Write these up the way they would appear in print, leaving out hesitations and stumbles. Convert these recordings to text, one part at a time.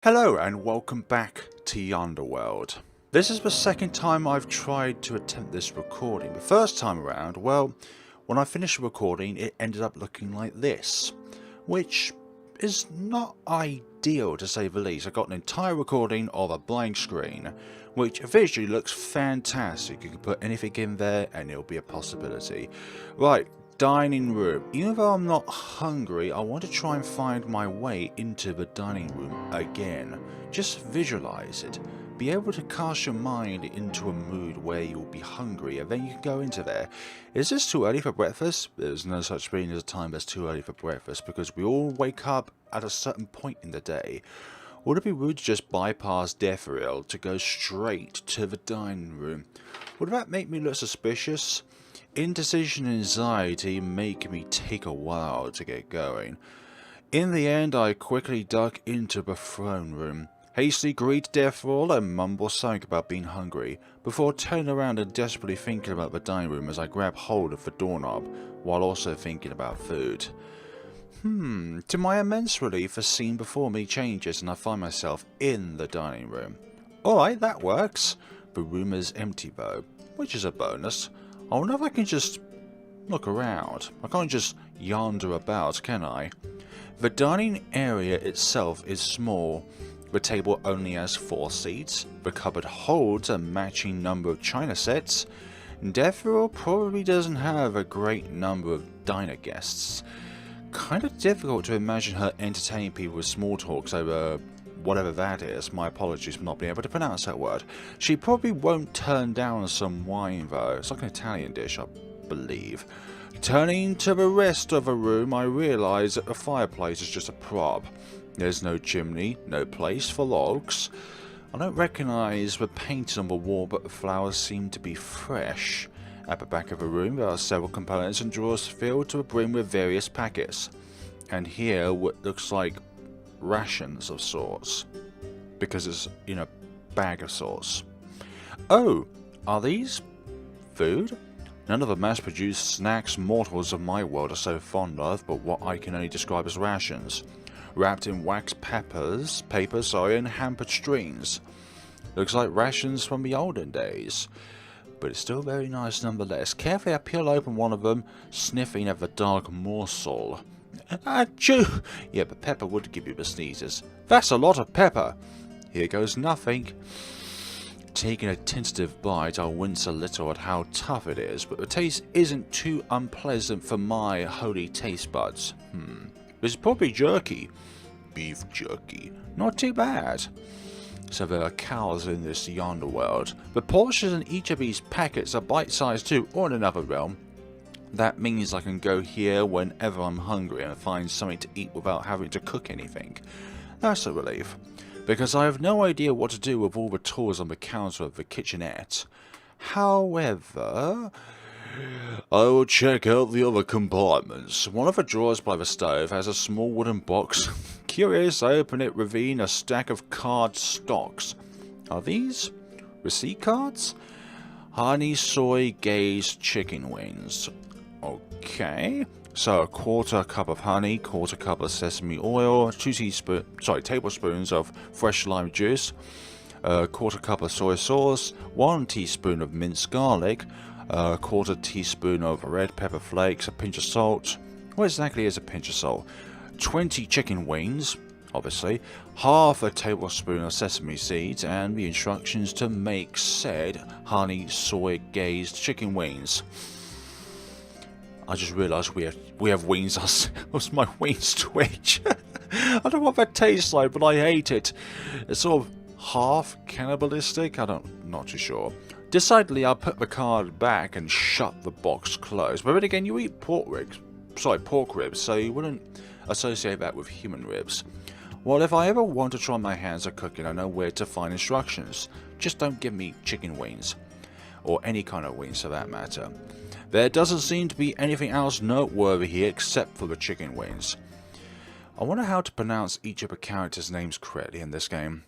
Hello and welcome back to Yonder World. This is the second time I've tried to attempt this recording. The first time around, well, when I finished the recording it ended up looking like this, which is not ideal to say the least. I got an entire recording of a blank screen, which visually looks fantastic. You can put anything in there and it'll be a possibility. Right. Dining room. Even though I'm not hungry, I want to try and find my way into the dining room again. Just visualize it. Be able to cast your mind into a mood where you'll be hungry and then you can go into there. Is this too early for breakfast? There's no such thing as a time that's too early for breakfast because we all wake up at a certain point in the day. Would it be rude to just bypass Dethiral to go straight to the dining room? Would that make me look suspicious? Indecision and anxiety make me take a while to get going. In the end, I quickly duck into the throne room, hastily greet Dethiral and mumble something about being hungry, before turning around and desperately thinking about the dining room as I grab hold of the doorknob, while also thinking about food. To my immense relief, the scene before me changes and I find myself in the dining room. Alright, that works. The room is empty though, which is a bonus. I wonder if I can just look around. I can't just yander about, can I? The dining area itself is small. The table only has 4 seats. The cupboard holds a matching number of china sets. Dethiral probably doesn't have a great number of diner guests. Kind of difficult to imagine her entertaining people with small talks over whatever that is. My apologies for not being able to pronounce that word. She probably won't turn down some wine though. It's like an Italian dish, I believe. Turning to the rest of the room, I realise that the fireplace is just a prop. There's no chimney, no place for logs. I don't recognise the paint on the wall, but the flowers seem to be fresh. At the back of the room there are several components and drawers filled to the brim with various packets. And here what looks like rations of sorts, because it's in a bag of sorts. Oh, are these food? None of the mass-produced snacks mortals of my world are so fond of, but what I can only describe as rations, wrapped in wax paper, and hampered strings. Looks like rations from the olden days, but it's still very nice nonetheless. Carefully I peel open one of them, sniffing at the dark morsel. Achoo! Yeah, but pepper would give you the sneezes. That's a lot of pepper. Here goes nothing. Taking a tentative bite, I'll wince a little at how tough it is, but the taste isn't too unpleasant for my holy taste buds. This is probably jerky. Beef jerky. Not too bad. So there are cows in this Yonder World. The portions in each of these packets are bite-sized too, or in another realm. That means I can go here whenever I'm hungry and find something to eat without having to cook anything. That's a relief, because I have no idea what to do with all the tools on the counter of the kitchenette. However, I will check out the other compartments. One of the drawers by the stove has a small wooden box. Curious, I open it, revealing a stack of card stocks. Are these receipt cards? Honey soy gaze chicken wings. Okay, so a quarter cup of honey, quarter cup of sesame oil, 2 tablespoons of fresh lime juice, a quarter cup of soy sauce, 1 teaspoon of minced garlic, a quarter teaspoon of red pepper flakes, a pinch of salt. What exactly is a pinch of salt? 20 chicken wings, obviously, half a tablespoon of sesame seeds, and the instructions to make said honey soy gazed chicken wings. I just realised we have wings ourselves. My wings twitch. I don't know what that tastes like, but I hate it. It's sort of half cannibalistic. Not too sure. Decidedly, I'll put the card back and shut the box closed. But then again, you eat pork ribs, so you wouldn't associate that with human ribs. Well, if I ever want to try my hands at cooking, I know where to find instructions. Just don't give me chicken wings, or any kind of wings for that matter. There doesn't seem to be anything else noteworthy here except for the chicken wings. I wonder how to pronounce each of the characters' names correctly in this game.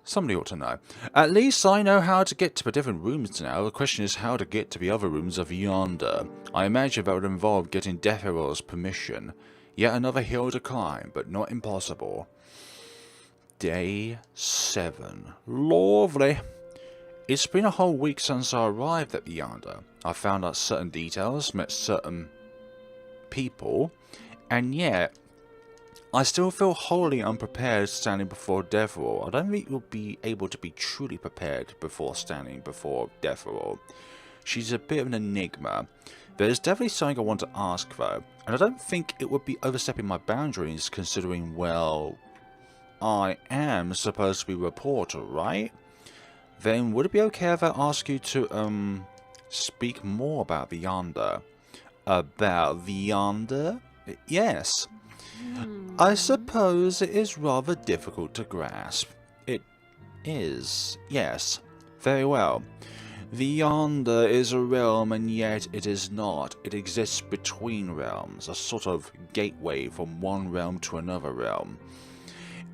Somebody ought to know. At least I know how to get to the different rooms now. The question is how to get to the other rooms of Yonder. I imagine that would involve getting Dethiral's permission. Yet another hill to climb, but not impossible. Day 7. Lovely. It's been a whole week since I arrived at the Yonder. I found out certain details, met certain people, and yet I still feel wholly unprepared standing before Dethiral. I don't think you'll be able to be truly prepared before standing before Dethiral. She's a bit of an enigma. There's definitely something I want to ask though, and I don't think it would be overstepping my boundaries considering, well, I am supposed to be a reporter, right? Then would it be okay if I ask you to, speak more about the Yonder? About the Yonder? Yes. I suppose it is rather difficult to grasp. It is, yes. Very well. The Yonder is a realm, and yet it is not. It exists between realms, a sort of gateway from one realm to another realm.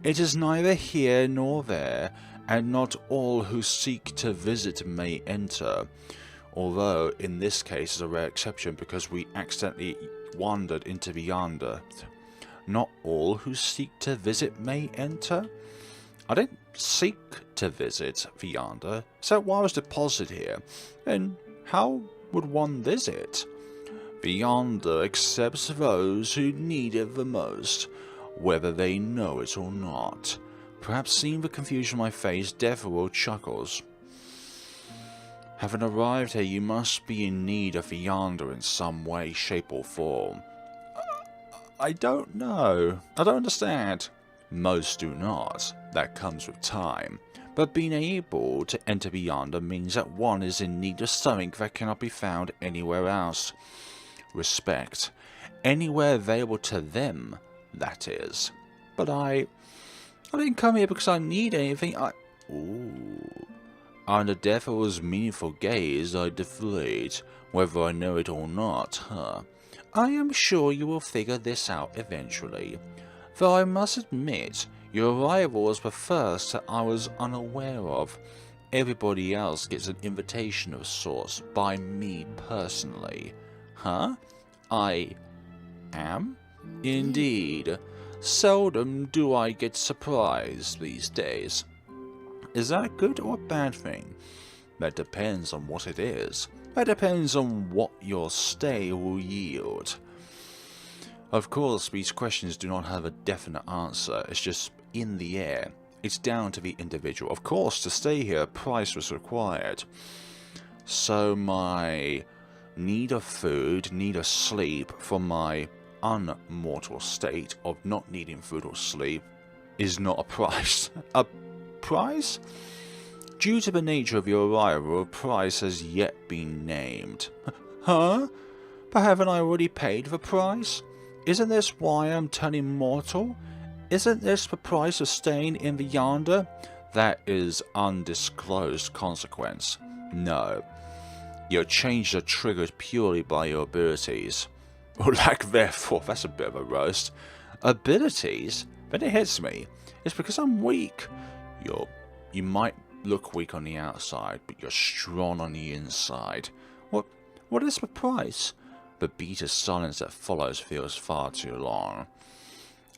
It is neither here nor there, and not all who seek to visit may enter. Although, in this case is a rare exception because we accidentally wandered into the Yonder. Not all who seek to visit may enter? I didn't seek to visit the Yonder, so why was deposited here? And how would one visit? The Yonder accepts those who need it the most, whether they know it or not. Perhaps seeing the confusion on my face, Dethiral chuckles. Having arrived here, you must be in need of the Yonder in some way, shape or form. I don't know. I don't understand. Most do not. That comes with time. But being able to enter the Yonder means that one is in need of something that cannot be found anywhere else. Respect. Anywhere available to them, that is. But I didn't come here because I need anything. Under Dethiril's meaningful gaze, I deflate, whether I know it or not, huh? I am sure you will figure this out eventually. Though I must admit, your arrival was the first that I was unaware of. Everybody else gets an invitation of sorts by me personally. Huh? I am? Indeed. Seldom do I get surprised these days. Is that a good or a bad thing? That depends on what it is. That depends on what your stay will yield. Of course, these questions do not have a definite answer. It's just in the air. It's down to the individual. Of course, to stay here, a price was required. So my need of food, need of sleep from my unmortal state of not needing food or sleep is not a price. A price? Due to the nature of your arrival, a price has yet been named. Huh? But haven't I already paid the price? Isn't this why I'm turning mortal? Isn't this the price of staying in the Yonder? That is undisclosed consequence. No. Your changes are triggered purely by your abilities. Or lack therefore, that's a bit of a roast. Abilities? Then it hits me. It's because I'm weak. You might look weak on the outside, but you're strong on the inside. What is the price? The beat of silence that follows feels far too long.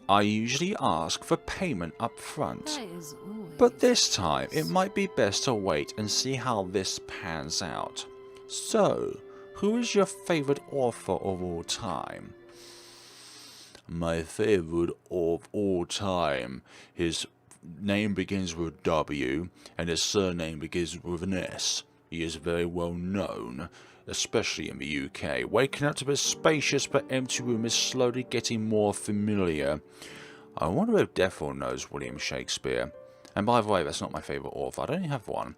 I usually ask for payment up front, but this time it might be best to wait and see how this pans out. So, who is your favorite author of all time? My favorite of all time. His name begins with W, and his surname begins with an S. He is very well known, especially in the UK. Waking up to this spacious but empty room is slowly getting more familiar. I wonder if Dethiral knows William Shakespeare. And by the way, that's not my favourite author. I don't even have one.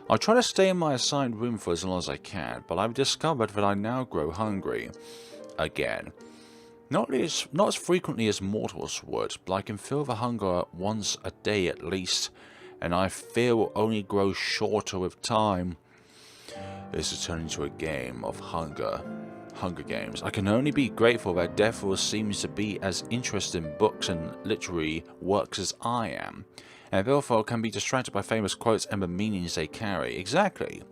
I try to stay in my assigned room for as long as I can, but I've discovered that I now grow hungry. Again. Not as frequently as mortals would, but I can feel the hunger once a day at least, and I fear will only grow shorter with time. This has turned into a game of Hunger Games. I can only be grateful that Dethiral seems to be as interested in books and literary works as I am, and therefore can be distracted by famous quotes and the meanings they carry. Exactly.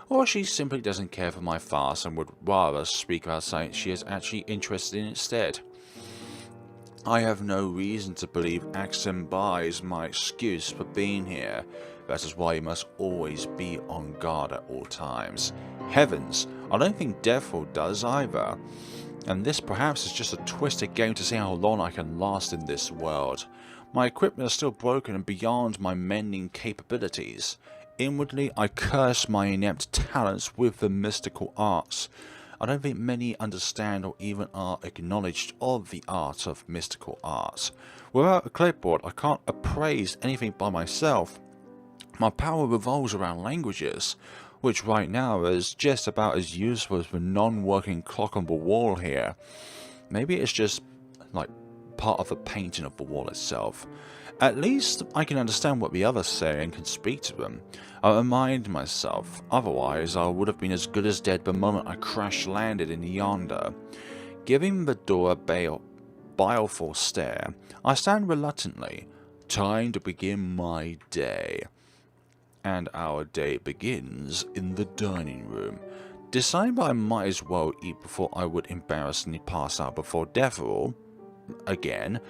Or she simply doesn't care for my farce and would rather speak about something she is actually interested in instead. I have no reason to believe Axon buys my excuse for being here. That is why you must always be on guard at all times. Heavens, I don't think Dethiral does either. And this perhaps is just a twisted game to see how long I can last in this world. My equipment is still broken and beyond my mending capabilities. Inwardly, I curse my inept talents with the mystical arts. I don't think many understand or even are acknowledged of the art of mystical arts. Without a clipboard, I can't appraise anything by myself. My power revolves around languages, which right now is just about as useful as the non-working clock on the wall here. Maybe it's just, like, part of the painting of the wall itself. At least I can understand what the others say and can speak to them. I remind myself, otherwise I would have been as good as dead the moment I crash-landed in Yonder. Giving the door a baleful stare, I stand reluctantly, time to begin my day. And our day begins in the dining room. Deciding I might as well eat before I would embarrassingly pass out before Dethiral again,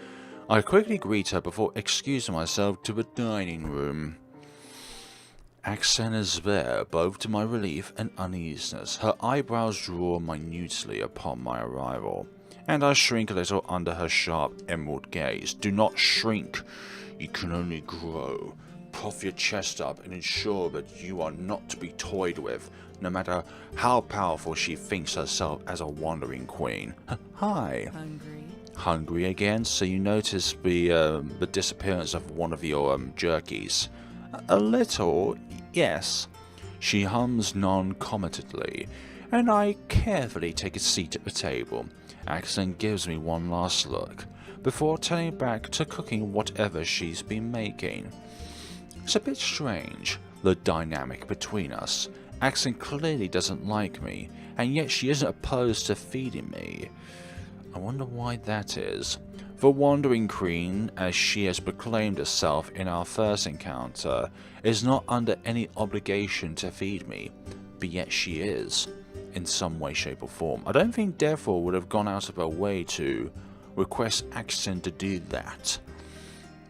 I quickly greet her before excusing myself to the dining room. Axon is there, both to my relief and uneasiness. Her eyebrows draw minutely upon my arrival, and I shrink a little under her sharp emerald gaze. Do not shrink, you can only grow. Puff your chest up and ensure that you are not to be toyed with, no matter how powerful she thinks herself as a wandering queen. Hi. Hungry again? So you notice the disappearance of one of your jerkies? A little, yes. She hums non-committedly, and I carefully take a seat at the table. Axon gives me one last look, before turning back to cooking whatever she's been making. It's a bit strange, the dynamic between us. Axon clearly doesn't like me, and yet she isn't opposed to feeding me. I wonder why that is. The Wandering Queen, as she has proclaimed herself in our first encounter, is not under any obligation to feed me, but yet she is, in some way, shape or form. I don't think Dethiral would have gone out of her way to request Axon to do that.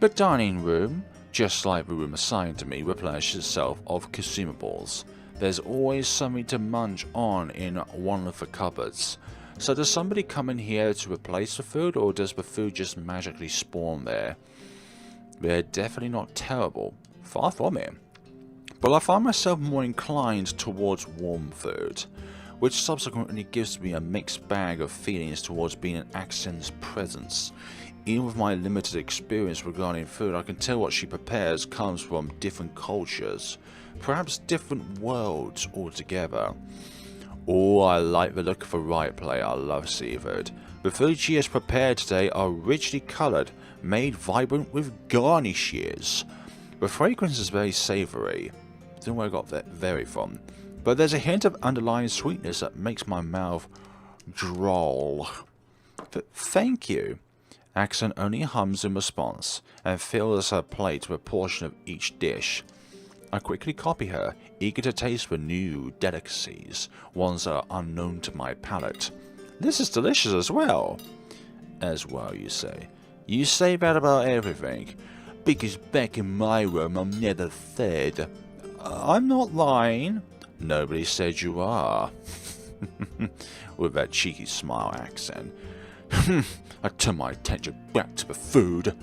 The dining room, just like the room assigned to me, replenishes itself of consumables. There's always something to munch on in one of the cupboards. So does somebody come in here to replace the food, or does the food just magically spawn there? They're definitely not terrible, far from it. But I find myself more inclined towards warm food, which subsequently gives me a mixed bag of feelings towards being in Axon's presence. Even with my limited experience regarding food, I can tell what she prepares comes from different cultures, perhaps different worlds altogether. Oh, I like the look of the right plate. I love seafood. The food she has prepared today are richly coloured, made vibrant with garnishes. The fragrance is very savoury. Don't know where I got that very from. But there's a hint of underlying sweetness that makes my mouth droll. Thank you. Axon only hums in response, and fills her plate with a portion of each dish. I quickly copy her, eager to taste the new delicacies, ones that are unknown to my palate. This is delicious as well. As well, you say. You say that about everything, because back in my room I'm never fed. I'm not lying. Nobody said you are. With that cheeky smile accent. I turn my attention back to the food.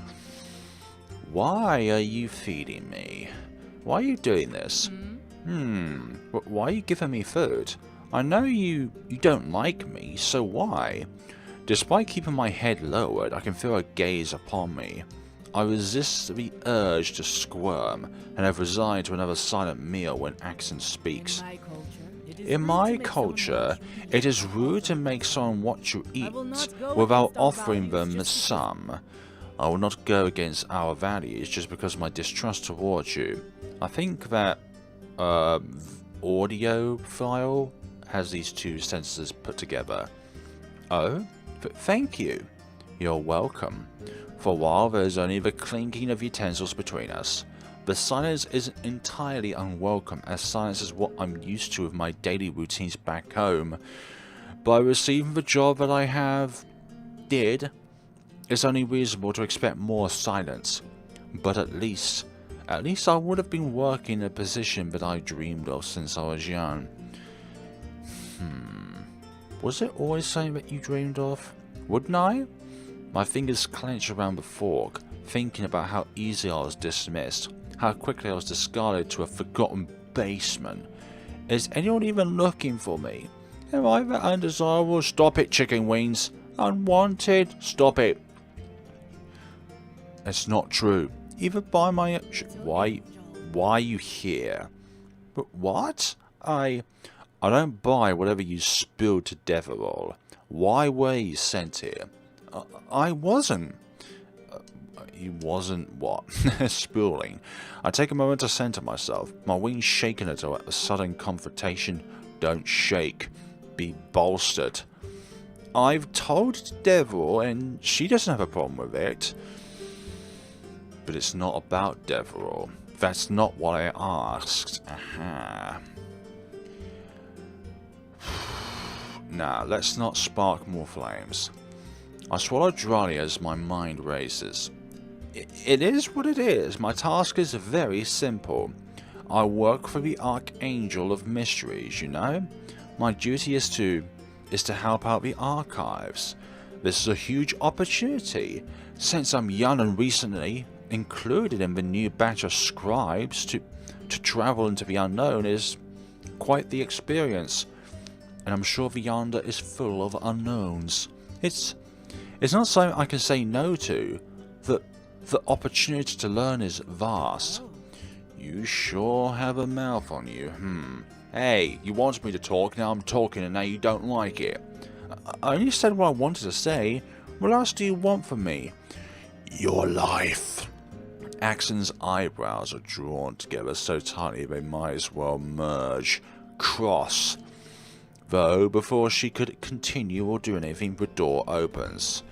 Why are you feeding me? Why are you doing this? Why are you giving me food? I know you don't like me, so why? Despite keeping my head lowered, I can feel her gaze upon me. I resist the urge to squirm, and have resigned to another silent meal when Axon speaks. In my culture, it is rude to make someone what you eat without offering them some. I will not go against our values just because of my distrust towards you. I think that audio file has these two sentences put together. Oh, thank you. You're welcome. For a while there is only the clinking of utensils between us. The silence isn't entirely unwelcome, as silence is what I'm used to with my daily routines back home. By receiving the job that I did, it's only reasonable to expect more silence. But at least I would have been working in a position that I dreamed of since I was young. Was it always something that you dreamed of? Wouldn't I? My fingers clenched around the fork, thinking about how easily I was dismissed, how quickly I was discarded to a forgotten basement. Is anyone even looking for me? Am I that undesirable? Stop it, chicken wings. Unwanted. Stop it. It's not true. Even by my... Why are you here? But what? I don't buy whatever you spilled to Dethiral. Why were you sent here? I wasn't. You wasn't what? Spooling. I take a moment to center myself, my wings shaking at a sudden confrontation. Don't shake. Be bolstered. I've told Dethiral, and she doesn't have a problem with it. But it's not about Dethiral. That's not what I asked. Aha. Now, let's not spark more flames. I swallow dryly as my mind races. It is what it is. My task is very simple. I work for the Archangel of Mysteries, you know? My duty is to help out the archives. This is a huge opportunity. Since I'm young and recently included in the new batch of scribes, to travel into the unknown is quite the experience. And I'm sure the Yonder is full of unknowns. It's not something I can say no to. The opportunity to learn is vast. You sure have a mouth on you. Hey, you wanted me to talk, now I'm talking and now you don't like it. I only said what I wanted to say. What else do you want from me? Your life. Axon's eyebrows are drawn together so tightly they might as well merge. Cross. Though, before she could continue or do anything, the door opens.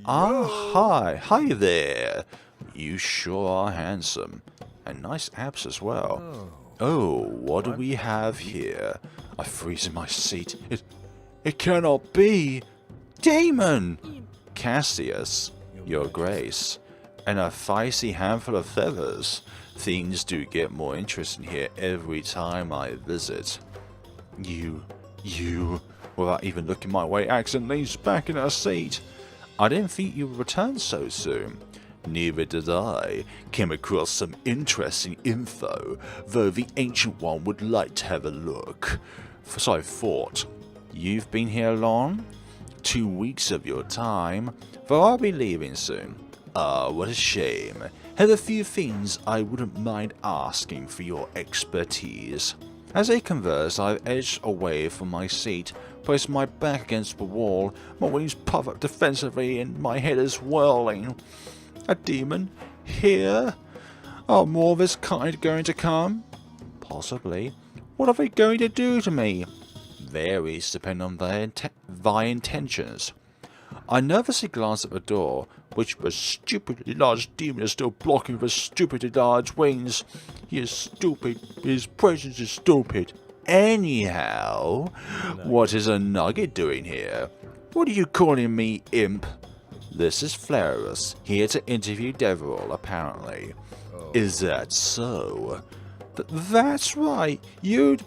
Ah, hi there. You sure are handsome. And nice abs as well. Oh, what do we have here? I freeze in my seat. It cannot be. Damon! Cassius, your grace. And a feisty handful of feathers. Things do get more interesting here every time I visit. You, without even looking my way, Axon leans back in her seat. I didn't think you would return so soon. Neither did I. Came across some interesting info, though the Ancient One would like to have a look. So I thought. You've been here long? 2 weeks of your time, though I'll be leaving soon. Ah, what a shame. Have a few things I wouldn't mind asking for your expertise. As they converse, I edged away from my seat, placed my back against the wall, my wings puff up defensively and my head is whirling. A demon? Here? Are more of this kind going to come? Possibly. What are they going to do to me? Varies depending on thy intentions. I nervously glanced at the door, which the stupidly large demon is still blocking with his stupidly large wings. He is stupid. His presence is stupid. Anyhow, what is a nugget doing here? What are you calling me, imp? This is Flarus, here to interview Dethiral, apparently. Is that so? That's right. You'd...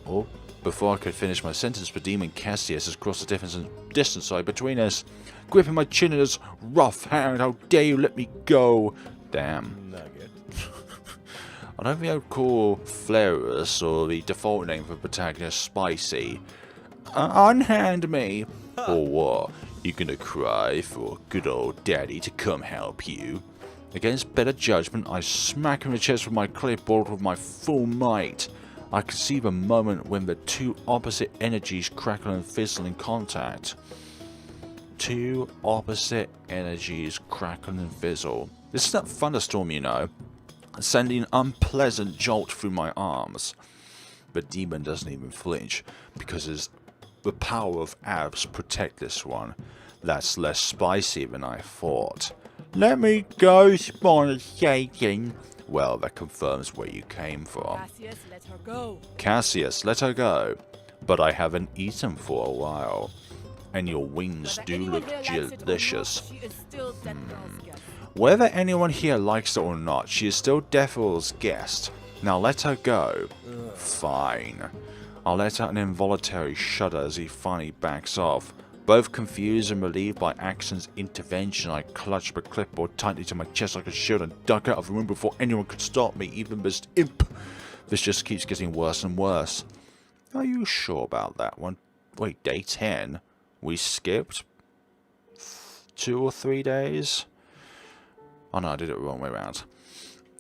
Oh, before I could finish my sentence, the demon Cassius has crossed the distance between us, gripping my chin in his rough hand. How dare you let me go? Damn. Nugget. I don't think I would call Flarus, or the default name for the protagonist, spicy. Unhand me. Or what? You gonna cry for good old daddy to come help you? Against better judgment, I smack him in the chest with my clipboard with my full might. I can see the moment when the two opposite energies crackle and fizzle in contact. Two opposite energies crackle and fizzle. This is that thunderstorm, you know, sending an unpleasant jolt through my arms. The demon doesn't even flinch, because the power of abs protect this one. That's less spicy than I thought. Let me go, spawn shaking. Well, that confirms where you came from. Cassius, let her go. Cassius, let her go. But I haven't eaten for a while. And your wings do look delicious. Whether anyone here likes it or not, she is still Dethiril's guest. Now let her go. Fine. I'll let out an involuntary shudder as he finally backs off. Both confused and relieved by Axon's intervention, I clutched my clipboard tightly to my chest like a shield and ducked out of the room before anyone could stop me, even this imp. This just keeps getting worse and worse. Are you sure about that one? Wait, day 10? We skipped 2 or 3 days? Oh no, I did it the wrong way around.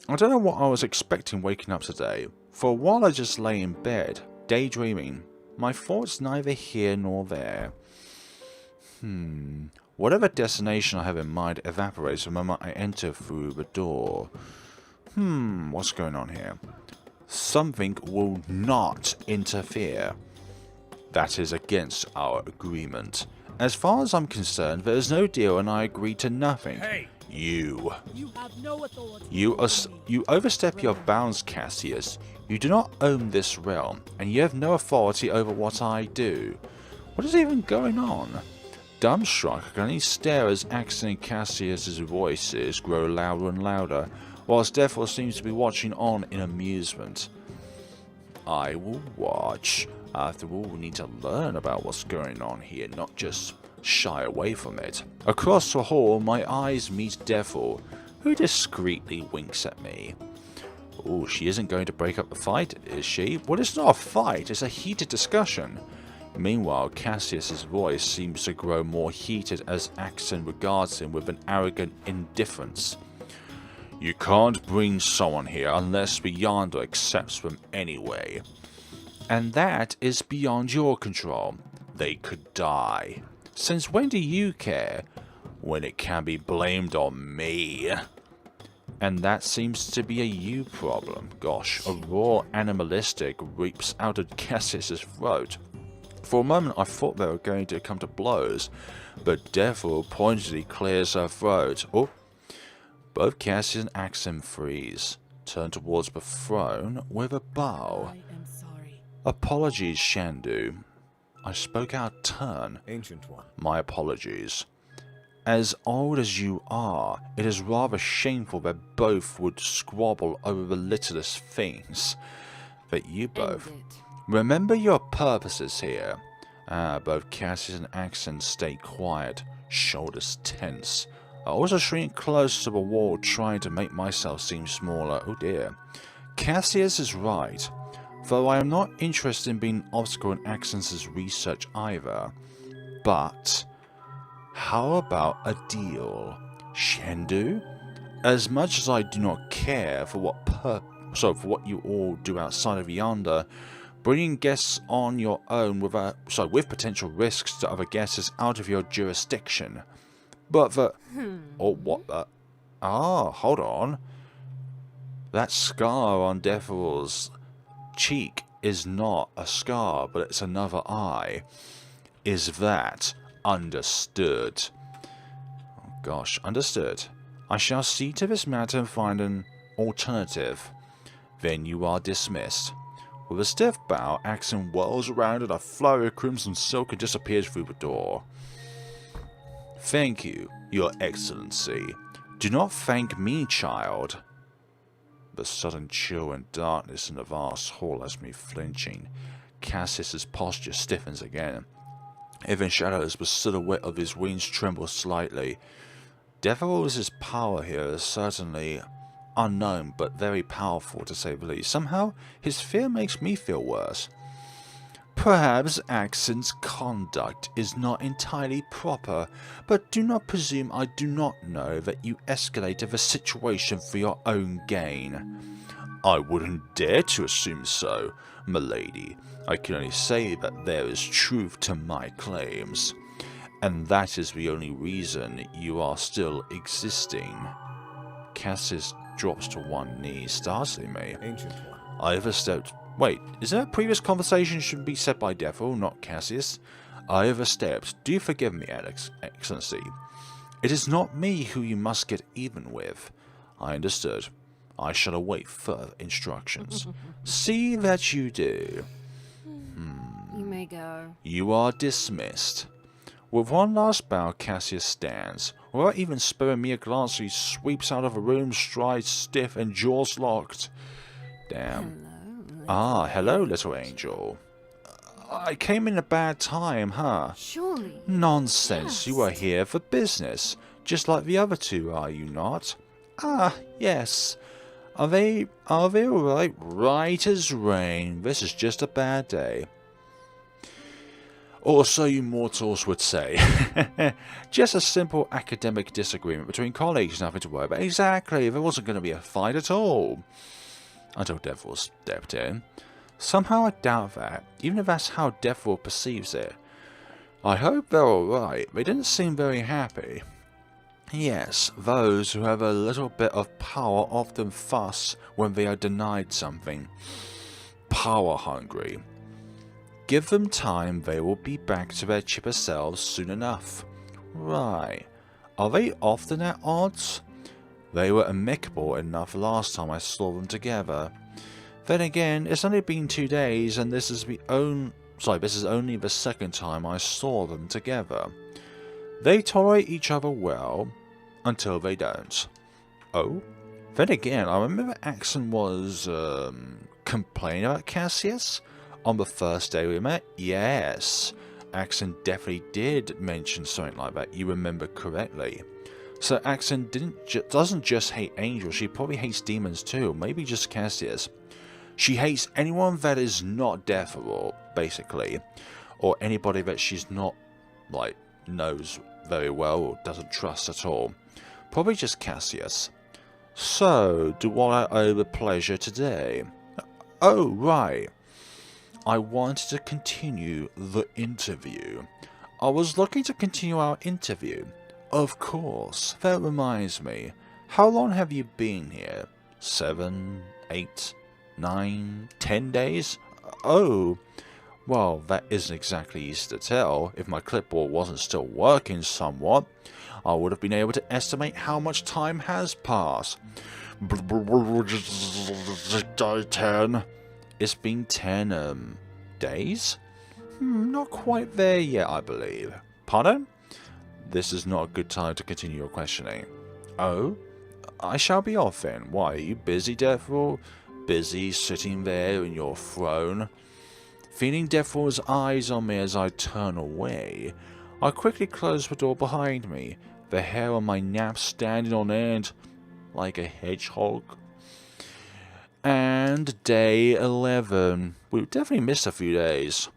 I don't know what I was expecting waking up today. For a while I just lay in bed, daydreaming. My thoughts neither here nor there. Whatever destination I have in mind evaporates the moment I enter through the door. What's going on here? Something will not interfere. That is against our agreement. As far as I'm concerned, there is no deal and I agree to nothing. Hey. You have no authority. You overstep your bounds, Cassius. You do not own this realm, and you have no authority over what I do. What is even going on? Dumbstruck, I can only stare as Axon and Cassius's voices grow louder and louder, whilst Dethiral seems to be watching on in amusement. I will watch. After all, we need to learn about what's going on here, not just shy away from it. Across the hall, my eyes meet Dethiral, who discreetly winks at me. Oh, she isn't going to break up the fight, is she? Well, it's not a fight, it's a heated discussion. Meanwhile, Cassius's voice seems to grow more heated as Axon regards him with an arrogant indifference. You can't bring someone here unless the Yonder accepts them anyway. And that is beyond your control. They could die. Since when do you care? When it can be blamed on me. And that seems to be a you problem. Gosh, a raw animalistic reaps out of Cassius's throat. For a moment I thought they were going to come to blows, but Dethiral pointedly clears her throat. Oh, both Cassius and Axon freeze, turn towards the throne with a bow. I am sorry. Apologies, Shandu. I spoke out of turn. Ancient One. My apologies. As old as you are, it is rather shameful that both would squabble over the littlest things. But you both... Remember your purposes here. Both Cassius and Axon stay quiet, shoulders tense. I also shrink close to the wall, trying to make myself seem smaller. Oh dear. Cassius is right, though I am not interested in being an obstacle in Axon's research either. But how about a deal, Shendu? As much as I do not care for what you all do outside of Yonder, bringing guests on your own with potential risks to other guests is out of your jurisdiction. But the... Oh, what the... Ah, hold on. That scar on Dethiril's cheek is not a scar, but it's another eye. Is that understood? Oh gosh, understood. I shall see to this matter and find an alternative. Then you are dismissed. With a stiff bow, Axon whirls around in a flurry of crimson silk and disappears through the door. Thank you, Your Excellency. Do not thank me, child. The sudden chill and darkness in the vast hall has me flinching. Cassius's posture stiffens again. Even shadows, the silhouette of his wings tremble slightly. Dethiril's power here is certainly unknown, but very powerful to say the least. Somehow, his fear makes me feel worse. Perhaps Axon's conduct is not entirely proper, but do not presume I do not know that you escalated the situation for your own gain. I wouldn't dare to assume so, milady. I can only say that there is truth to my claims, and that is the only reason you are still existing. Cassius drops to one knee, startling me. Ancient One. I overstepped. Wait, is there a previous conversation should be said by Dethiral, not Cassius? I overstepped. Do forgive me, Excellency. It is not me who you must get even with. I understood. I shall await further instructions. See that you do. You may go. You are dismissed. With one last bow, Cassius stands. Without even sparing me a glance, he sweeps out of the room, strides stiff and jaws locked. Damn. Hello, little angel. I came in a bad time, huh? Surely. Nonsense, you are here for business, just like the other two, are you not? Ah, yes. Are they alright? Right as rain. This is just a bad day. Or so you mortals would say. Just a simple academic disagreement between colleagues, nothing to worry about. Exactly, there wasn't going to be a fight at all. Until Dethiral stepped in. Somehow I doubt that, even if that's how Dethiral perceives it. I hope they're alright. They didn't seem very happy. Yes, those who have a little bit of power often fuss when they are denied something. Power hungry. Give them time, they will be back to their chipper selves soon enough. Right. Are they often at odds? They were amicable enough last time I saw them together. Then again, it's only been 2 days, and this is only the second time I saw them together. They tolerate each other well, until they don't. Oh? Then again, I remember Axon was, complaining about Cassius? On the first day we met? Yes. Axon definitely did mention something like that, you remember correctly. So Axon doesn't just hate angels, she probably hates demons too, maybe just Cassius. She hates anyone that is not Dethiral, basically. Or anybody that she's not, knows very well or doesn't trust at all. Probably just Cassius. So, do I owe the pleasure today? Oh, right. I wanted to continue the interview. I was looking to continue our interview. Of course. That reminds me. How long have you been here? 7, 8, 9, 10 days? Oh. Well, that isn't exactly easy to tell. If my clipboard wasn't still working somewhat, I would have been able to estimate how much time has passed. 10. It's been 10, days? Not quite there yet, I believe. Pardon? This is not a good time to continue your questioning. Oh? I shall be off then. Why, are you busy, Dethiral? Busy sitting there in your throne? Feeling Dethiril's eyes on me as I turn away, I quickly close the door behind me, the hair on my nape standing on end like a hedgehog. And day 11. We definitely missed a few days.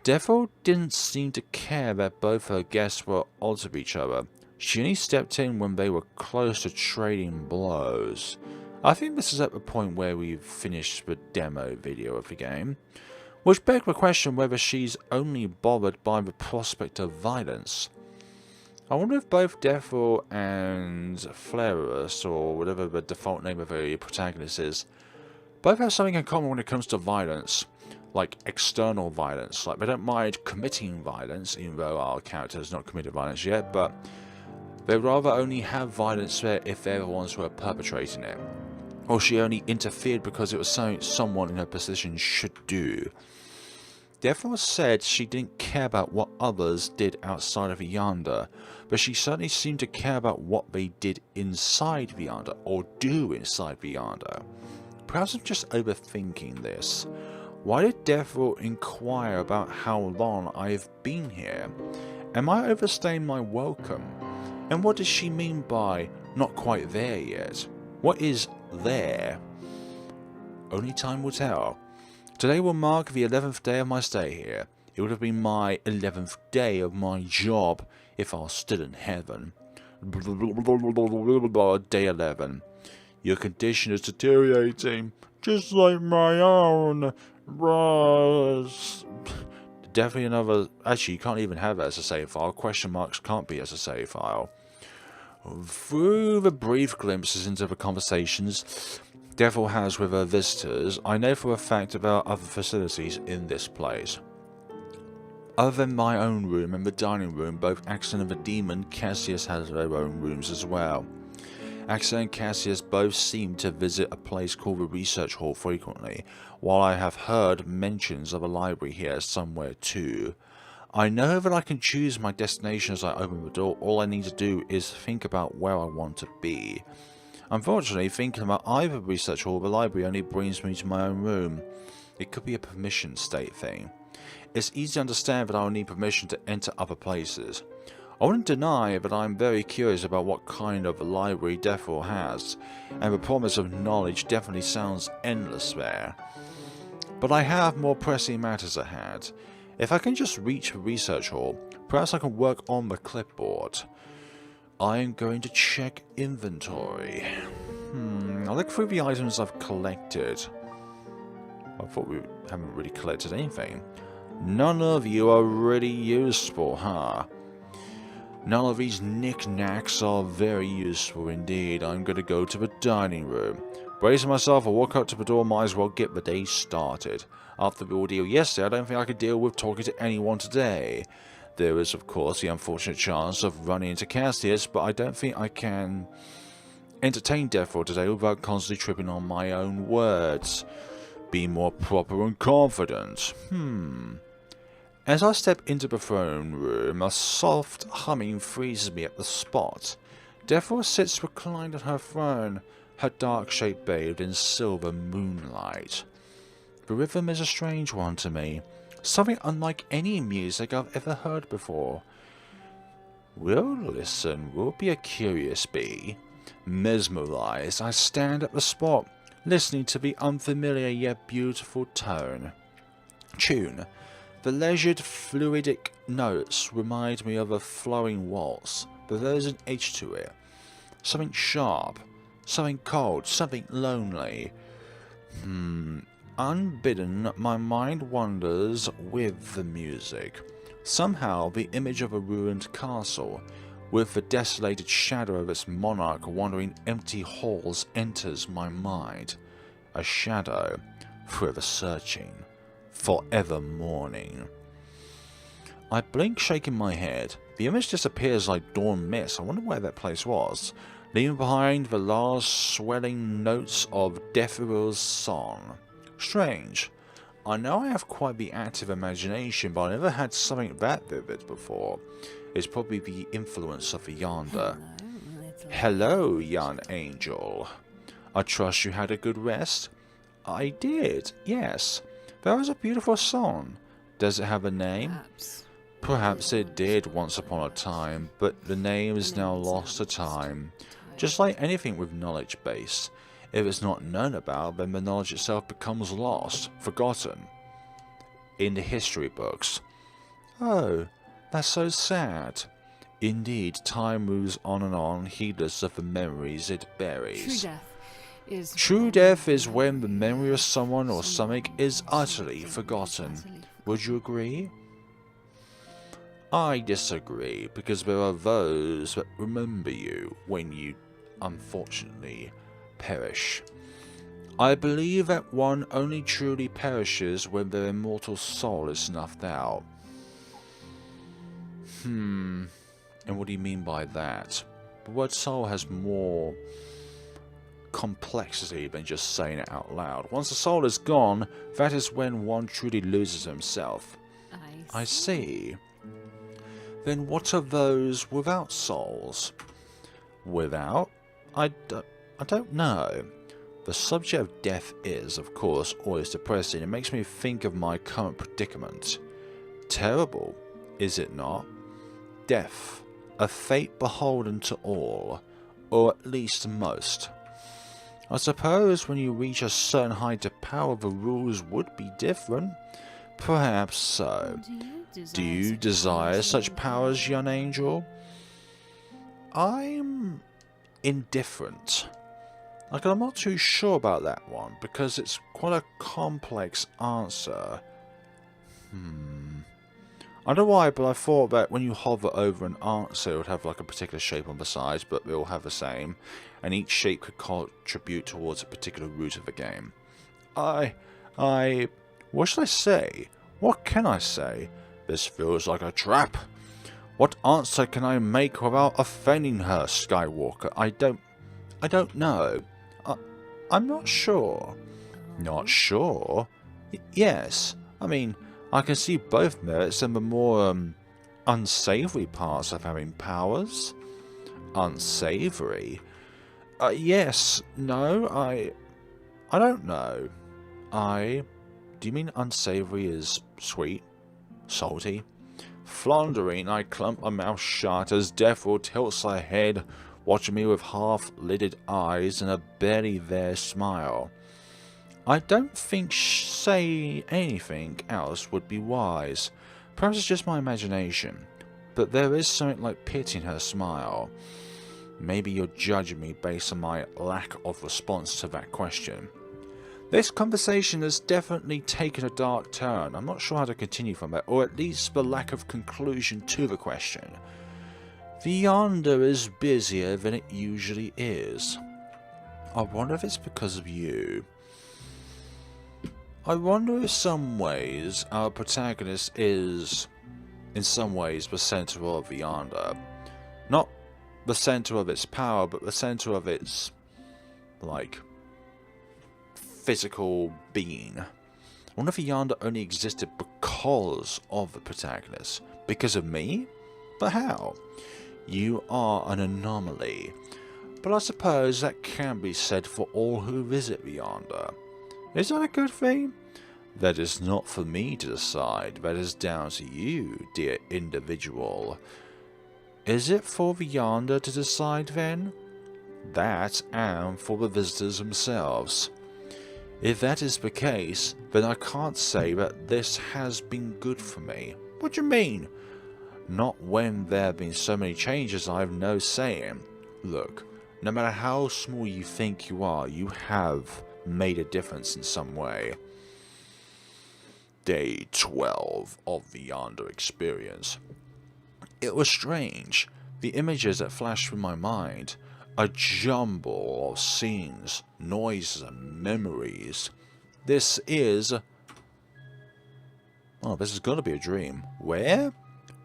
Dethiral didn't seem to care that both her guests were at odds with each other. She only stepped in when they were close to trading blows. I think this is at the point where we've finished the demo video of the game. Which begs the question whether she's only bothered by the prospect of violence. I wonder if both Dethiral and Flarus, or whatever the default name of the protagonist is, both have something in common when it comes to violence. Like external violence. Like they don't mind committing violence, even though our character has not committed violence yet, but they rather only have violence there if they're the ones who are perpetrating it. Or she only interfered because it was something someone in her position should do. Dethiral said she didn't care about what others did outside of Yonder, but she certainly seemed to care about what they did inside Yonder, or do inside Yonder. Perhaps I'm just overthinking this. Why did Dethiral inquire about how long I've been here? Am I overstaying my welcome? And what does she mean by not quite there yet? What is there? Only time will tell. Today will mark the 11th day of my stay here. It would have been my 11th day of my job if I was still in heaven. Day 11. Your condition is deteriorating, just like my own. Definitely another. Actually, you can't even have that as a save file. Question marks can't be as a save file. Through the brief glimpses into the conversations Dethiral has with her visitors, I know for a fact about other facilities in this place. Other than my own room and the dining room, both Axon and the demon Cassius has their own rooms as well. Axon and Cassius both seem to visit a place called the Research Hall frequently, while I have heard mentions of a library here somewhere too. I know that I can choose my destination as I open the door. All I need to do is think about where I want to be. Unfortunately, thinking about either the research hall or the library only brings me to my own room. It could be a permission state thing. It's easy to understand that I will need permission to enter other places. I wouldn't deny that I'm very curious about what kind of a library Dethiral has, and the promise of knowledge definitely sounds endless there. But I have more pressing matters at hand. If I can just reach the research hall, perhaps I can work on the clipboard. I am going to check inventory. I'll look through the items I've collected. I thought we haven't really collected anything. None of you are really useful, huh? None of these knickknacks are very useful indeed. I'm going to go to the dining room. Bracing myself, I walk up to the door, might as well get the day started. After the ordeal yesterday, I don't think I could deal with talking to anyone today. There is, of course, the unfortunate chance of running into Cassius, but I don't think I can entertain Dethiral today without constantly tripping on my own words. Be more proper and confident. As I step into the throne room, a soft humming freezes me at the spot. Dethiral sits reclined on her throne, her dark shape bathed in silver moonlight. The rhythm is a strange one to me, something unlike any music I've ever heard before. We'll listen, we'll be a curious bee. Mesmerized, I stand at the spot, listening to the unfamiliar yet beautiful tune. The leisured, fluidic notes remind me of a flowing waltz, but there's an edge to it. Something sharp, something cold, something lonely. Unbidden, my mind wanders with the music. Somehow, the image of a ruined castle, with the desolated shadow of its monarch wandering empty halls, enters my mind. A shadow, forever searching, forever mourning. I blink, shaking my head. The image disappears like dawn mist. I wonder where that place was, leaving behind the last swelling notes of Dethiral's song. Strange. I know I have quite the active imagination, but I never had something that vivid before. It's probably the influence of the Yonder. Hello, young angel. I trust you had a good rest? I did, yes. That was a beautiful song. Does it have a name? Perhaps it did once upon a time, but the name is now lost to time. Just like anything with knowledge base. If it's not known about, then the knowledge itself becomes lost, forgotten. In the history books. Oh, that's so sad. Indeed, time moves on, heedless of the memories it buries. True death is when the memory of someone or something is utterly forgotten. Would you agree? I disagree, because there are those that remember you when you, unfortunately, perish. I believe that one only truly perishes when their immortal soul is snuffed out. And what do you mean by that? The word soul has more complexity than just saying it out loud. Once the soul is gone, that is when one truly loses himself. I see. Then what are those without souls? Without? I don't know. The subject of death is, of course, always depressing. It makes me think of my current predicament. Terrible, is it not? Death, a fate beholden to all, or at least most. I suppose when you reach a certain height of power, the rules would be different. Perhaps so. Do you desire such powers, young angel? I'm indifferent. I'm not too sure about that one, because it's quite a complex answer. I don't know why, but I thought that when you hover over an answer, it would have like a particular shape on the sides, but they all have the same, and each shape could contribute towards a particular route of the game. What should I say? What can I say? This feels like a trap. What answer can I make without offending her, Skywalker? I don't know. I'm not sure. Not sure? Yes. I mean, I can see both merits and the more unsavory parts of having powers. Unsavory? Yes, no, I don't know. Do you mean unsavory is sweet? Salty? Floundering, I clump my mouth shut as Dethiral tilts her head, watching me with half-lidded eyes and a barely there smile. I don't think say anything else would be wise. Perhaps it's just my imagination, but there is something like pity in her smile. Maybe you're judging me based on my lack of response to that question. This conversation has definitely taken a dark turn. I'm not sure how to continue from it, or at least the lack of conclusion to the question. The Yonder is busier than it usually is. I wonder if it's because of you. I wonder if some ways our protagonist is, in some ways, the center of the Yonder. Not the center of its power, but the center of its, like, physical being. I wonder if the Yonder only existed because of the protagonist. Because of me? But how? You are an anomaly. But I suppose that can be said for all who visit the Yonder. Is that a good thing? That is not for me to decide. That is down to you, dear individual. Is it for the Yonder to decide then? That and for the visitors themselves. If that is the case, then I can't say that this has been good for me. What do you mean? Not when there have been so many changes I have no say in. Look, no matter how small you think you are, you have made a difference in some way. Day 12 of the Yonder experience. It was strange. The images that flashed through my mind, a jumble of scenes, noises and memories. This is... Oh, this is gonna be a dream. Where?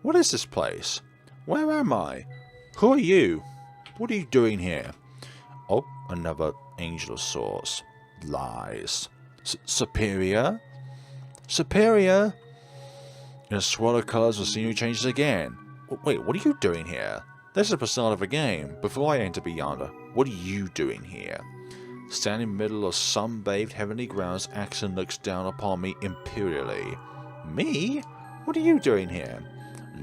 What is this place? Where am I? Who are you? What are you doing here? Oh, another angel of sorts. Lies. Superior? Superior? In a swirl of colours, the scenery changes again. Wait, what are you doing here? This is the start of a game. Before I enter Yonder, what are you doing here? Standing in the middle of sun-bathed heavenly grounds, Axon looks down upon me imperially. Me? What are you doing here?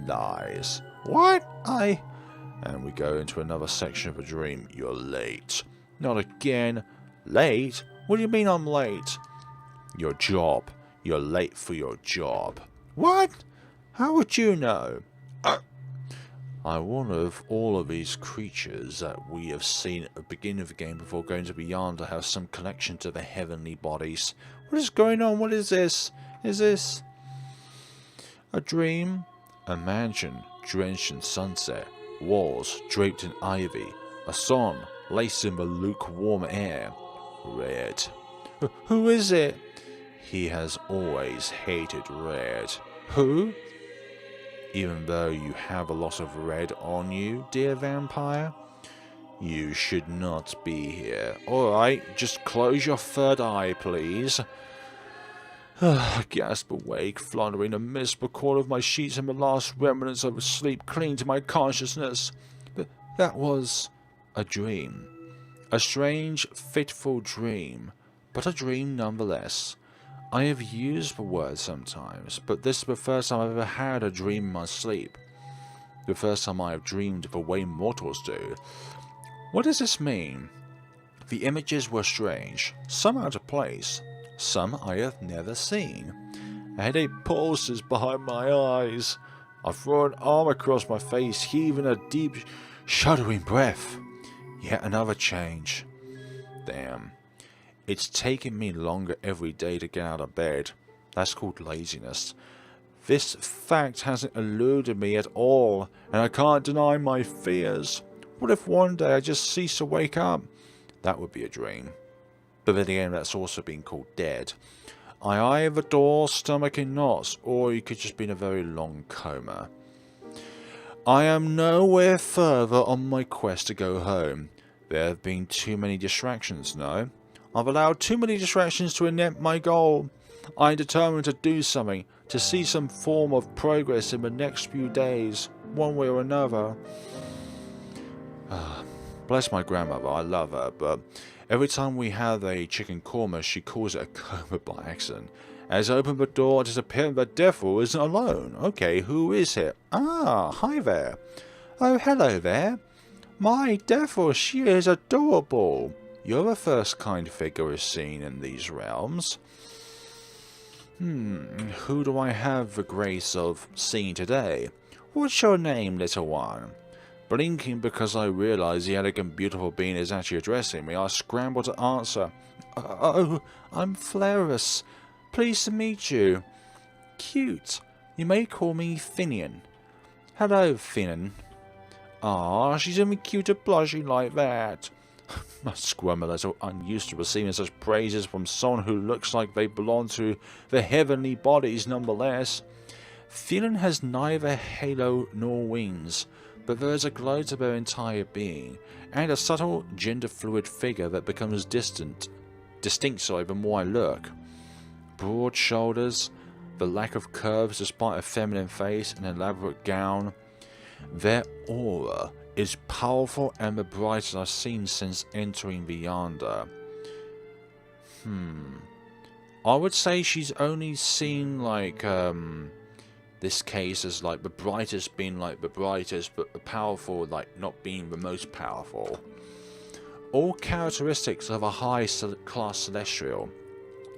Lies. What? And we go into another section of a dream. You're late. Not again. Late? What do you mean I'm late? Your job. You're late for your job. What? How would you know? I wonder if all of these creatures that we have seen at the beginning of the game before going to Yonder have some connection to the heavenly bodies. What is going on? What is this? Is this a dream? A mansion drenched in sunset, walls draped in ivy, a song laced in the lukewarm air. Red. Who is it? He has always hated red. Who? Even though you have a lot of red on you, dear vampire? You should not be here. Alright, just close your third eye, please. I gasp awake, floundering amidst the cord of my sheets and the last remnants of sleep cling to my consciousness. But that was a dream. A strange, fitful dream, but a dream nonetheless. I have used the word sometimes, but this is the first time I've ever had a dream in my sleep. The first time I have dreamed the way mortals do. What does this mean? The images were strange, some out of place, some I have never seen. A headache pulses behind my eyes. I throw an arm across my face, heaving a deep, shuddering breath. Yet another change. Damn. It's taking me longer every day to get out of bed. That's called laziness. This fact hasn't eluded me at all, and I can't deny my fears. What if one day I just cease to wake up? That would be a dream. But then again, that's also being called dead. I eye the door, stomach in knots, or you could just be in a very long coma. I am nowhere further on my quest to go home. There have been too many distractions, no? I've allowed too many distractions to inept my goal. I'm determined to do something, to see some form of progress in the next few days, one way or another. Bless my grandmother, I love her, but every time we have a chicken korma, she calls it a korma by accident. As I open the door, it is apparent that Dethiral isn't alone. Okay, who is it? Ah, hi there. Oh, hello there. My Dethiral, she is adorable. You're the first kind figure we've seen in these realms. Who do I have the grace of seeing today? What's your name, little one? Blinking because I realised the elegant, beautiful being is actually addressing me, I scrambled to answer. Oh, I'm Flarus. Pleased to meet you. Cute. You may call me Finian. Hello, Finian. Ah, she's only cute at blushing like that. I squirm a little, unused to receiving such praises from someone who looks like they belong to the heavenly bodies nonetheless. Finian has neither halo nor wings, but there is a glow to their entire being, and a subtle gender-fluid figure that becomes distinct the more I look. Broad shoulders, the lack of curves despite a feminine face, an elaborate gown. Their aura is powerful and the brightest I've seen since entering the Yonder. I would say she's only seen like this case as like the brightest being like the brightest, but the powerful like not being the most powerful. All characteristics of a high class celestial.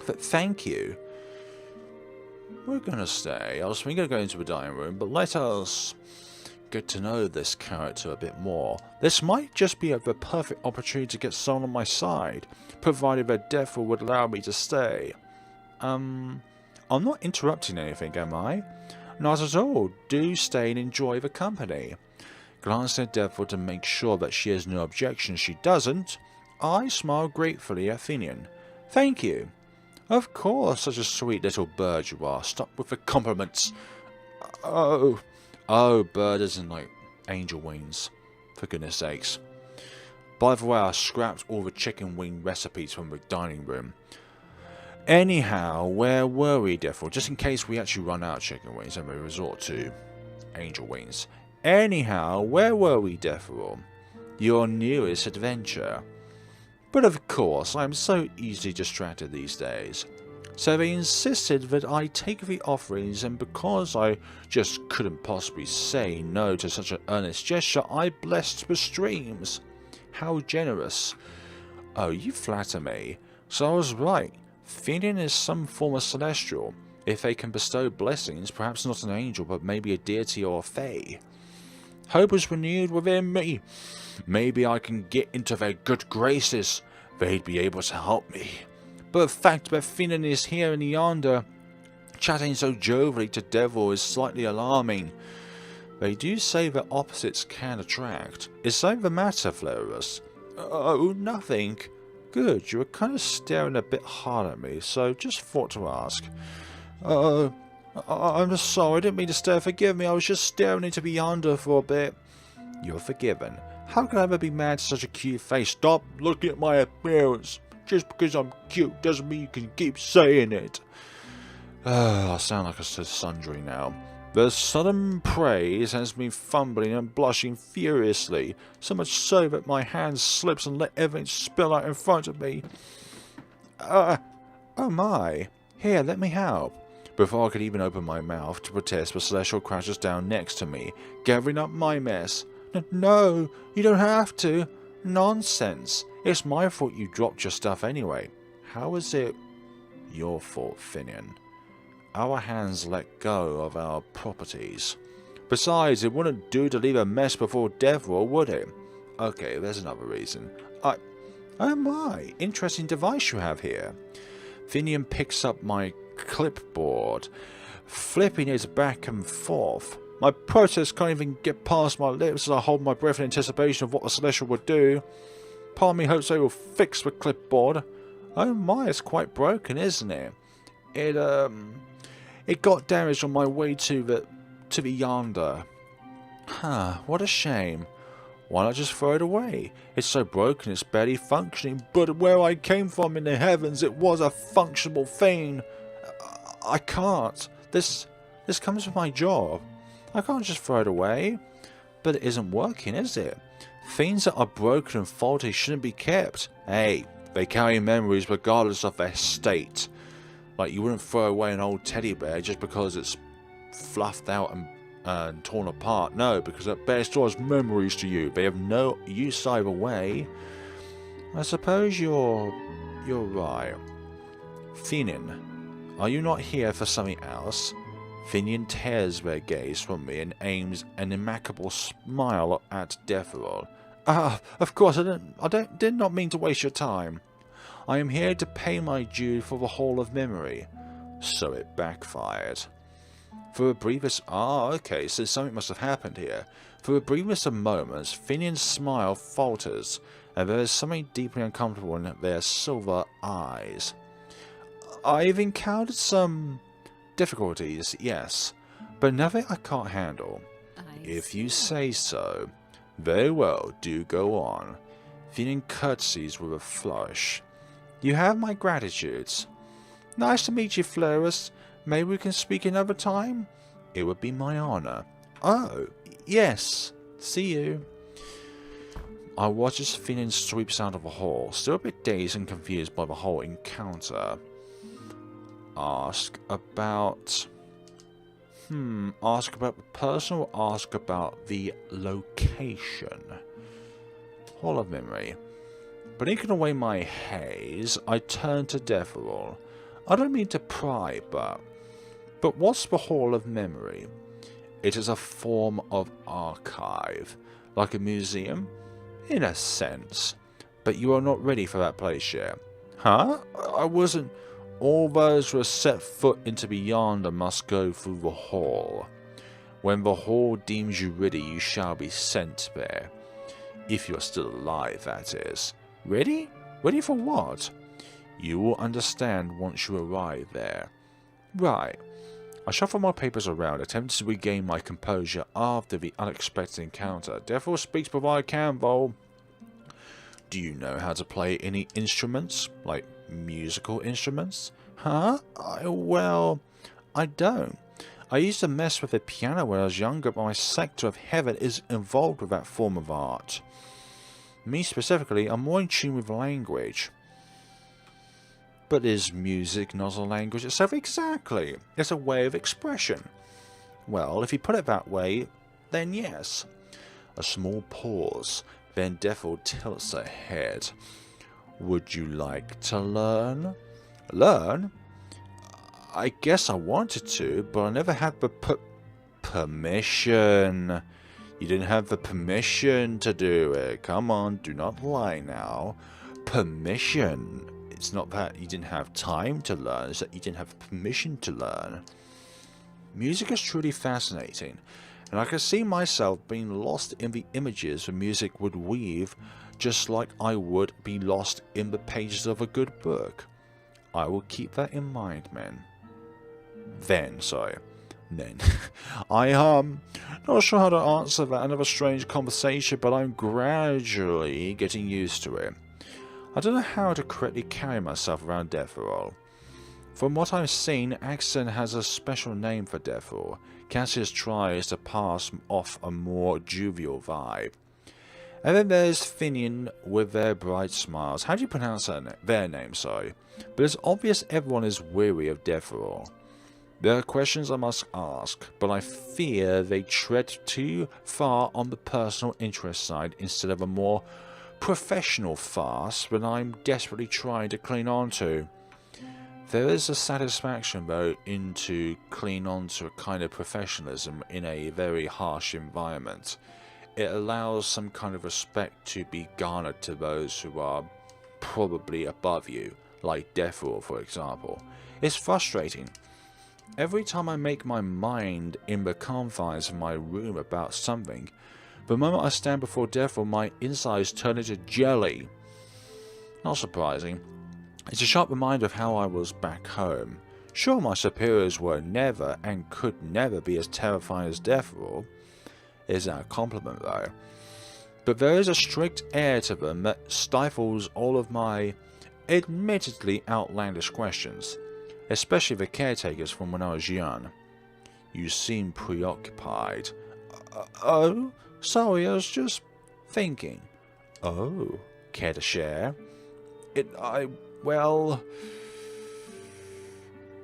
But thank you. We're gonna stay. I was thinking of going to the dining room, but let us get to know this character a bit more. This might just be the perfect opportunity to get someone on my side, provided that Dethiral would allow me to stay. I'm not interrupting anything, am I? Not at all. Do stay and enjoy the company. Glancing at Dethiral to make sure that she has no objection. She doesn't. I smile gratefully at Finian. Thank you. Of course, such a sweet little bird you are. Stop with the compliments. Oh, bird isn't like angel wings. For goodness sakes. By the way, I scrapped all the chicken wing recipes from the dining room. Anyhow, where were we, Dethiral? Just in case we actually run out of chicken wings and we resort to angel wings. Anyhow, where were we, Dethiral? Your newest adventure. But of course, I am so easily distracted these days. So they insisted that I take the offerings, and because I just couldn't possibly say no to such an earnest gesture, I blessed the streams. How generous. Oh, you flatter me. So I was right. Finian is some form of celestial. If they can bestow blessings, perhaps not an angel, but maybe a deity or a fae. Hope was renewed within me. Maybe I can get into their good graces. They'd be able to help me. But the fact that Finian is here in Yonder, chatting so jovially to Dethiral, is slightly alarming. They do say that opposites can attract. Is that the matter, Flarus? Oh, nothing. Good, you were kind of staring a bit hard at me, so just thought to ask. I'm sorry, I didn't mean to stare, forgive me, I was just staring into the Yonder for a bit. You're forgiven. How can I ever be mad to such a cute face? Stop looking at my appearance. Just because I'm cute doesn't mean you can keep saying it. I sound like a sundry now. The sudden praise has me fumbling and blushing furiously, so much so that my hand slips and let everything spill out in front of me. Oh my. Here, let me help. Before I could even open my mouth to protest, the celestial crouches down next to me, gathering up my mess. No, you don't have to. Nonsense. It's my fault you dropped your stuff anyway. How is it your fault, Finian? Our hands let go of our properties. Besides, it wouldn't do to leave a mess before Dethiral, would it? Okay, there's another reason. Oh my, interesting device you have here. Finian picks up my clipboard, flipping it back and forth. My protest can't even get past my lips as I hold my breath in anticipation of what the Celestial would do. Part of me hopes they will fix the clipboard. Oh my, it's quite broken, isn't it? It got damaged on my way to the Yonder. Huh, what a shame. Why not just throw it away? It's so broken it's barely functioning, but where I came from in the heavens it was a functional thing. I can't. This comes with my job. I can't just throw it away. But it isn't working, is it? Things that are broken and faulty shouldn't be kept. Hey, they carry memories regardless of their state. Like, you wouldn't throw away an old teddy bear just because it's fluffed out and torn apart. No, because that bear stores memories to you. They have no use either way. I suppose you're right. Finian, are you not here for something else? Finian tears their gaze from me and aims an immaculate smile at Dethiral. Ah, of course, I did not mean to waste your time. I am here to pay my due for the Hall of Memory. So it backfired. For a briefest... okay, so something must have happened here. For a briefest of moments, Finian's smile falters, and there is something deeply uncomfortable in their silver eyes. I've encountered some difficulties, yes, but nothing I can't handle. If you say so. Very well, do go on. Finian curtsies with a flourish. You have my gratitudes. Nice to meet you, Florus. Maybe we can speak another time? It would be my honor. Oh, yes. See you. I watch as Finian sweeps out of the hall, still a bit dazed and confused by the whole encounter. Ask about the person or ask about the location? Hall of Memory. Blinking away my haze, I turn to Dethiral. I don't mean to pry, but what's the Hall of Memory? It is a form of archive, like a museum, in a sense. But you are not ready for that place yet. Huh? I wasn't... All those who have set foot into beyond must go through the hall. When the hall deems you ready, you shall be sent there. If you are still alive, that is. Ready? Ready for what? You will understand once you arrive there. Right. I shuffle my papers around, attempting to regain my composure after the unexpected encounter. Dethiral speaks before I can, Vol. Do you know how to play any instruments? Like musical instruments? Huh? Well, I don't. I used to mess with the piano when I was younger, but my sector of heaven is involved with that form of art. Me specifically, I'm more in tune with language. But is music not a language itself? Exactly. It's a way of expression. Well, if you put it that way, then yes. A small pause. Then Dethiral tilts her head. Would you like to learn? Learn? I guess I wanted to, but I never had the permission. You didn't have the permission to do it. Come on, do not lie now. Permission. It's not that you didn't have time to learn, it's that you didn't have permission to learn. Music is truly fascinating, and I can see myself being lost in the images the music would weave, just like I would be lost in the pages of a good book. I will keep that in mind, man. Then. Not sure how to answer that another strange conversation, but I'm gradually getting used to it. I don't know how to correctly carry myself around Dethiral. From what I've seen, Axon has a special name for Dethiral. Cassius tries to pass off a more jovial vibe. And then there's Finian with their bright smiles. How do you pronounce their name, sorry? But it's obvious everyone is weary of Dethiral. There are questions I must ask, but I fear they tread too far on the personal interest side instead of a more professional farce that I'm desperately trying to cling on to. There is a satisfaction, though, into clinging on to a kind of professionalism in a very harsh environment. It allows some kind of respect to be garnered to those who are probably above you, like Dethiral, for example. It's frustrating. Every time I make my mind in the confines of my room about something, the moment I stand before Dethiral, my insides turn into jelly. Not surprising. It's a sharp reminder of how I was back home. Sure, my superiors were never and could never be as terrifying as Dethiral. Is that a compliment, though? but there is a strict air to them that stifles all of my admittedly outlandish questions, especially the caretakers from when I was young. You seem preoccupied. Oh, sorry, I was just thinking. Oh, care to share? Well...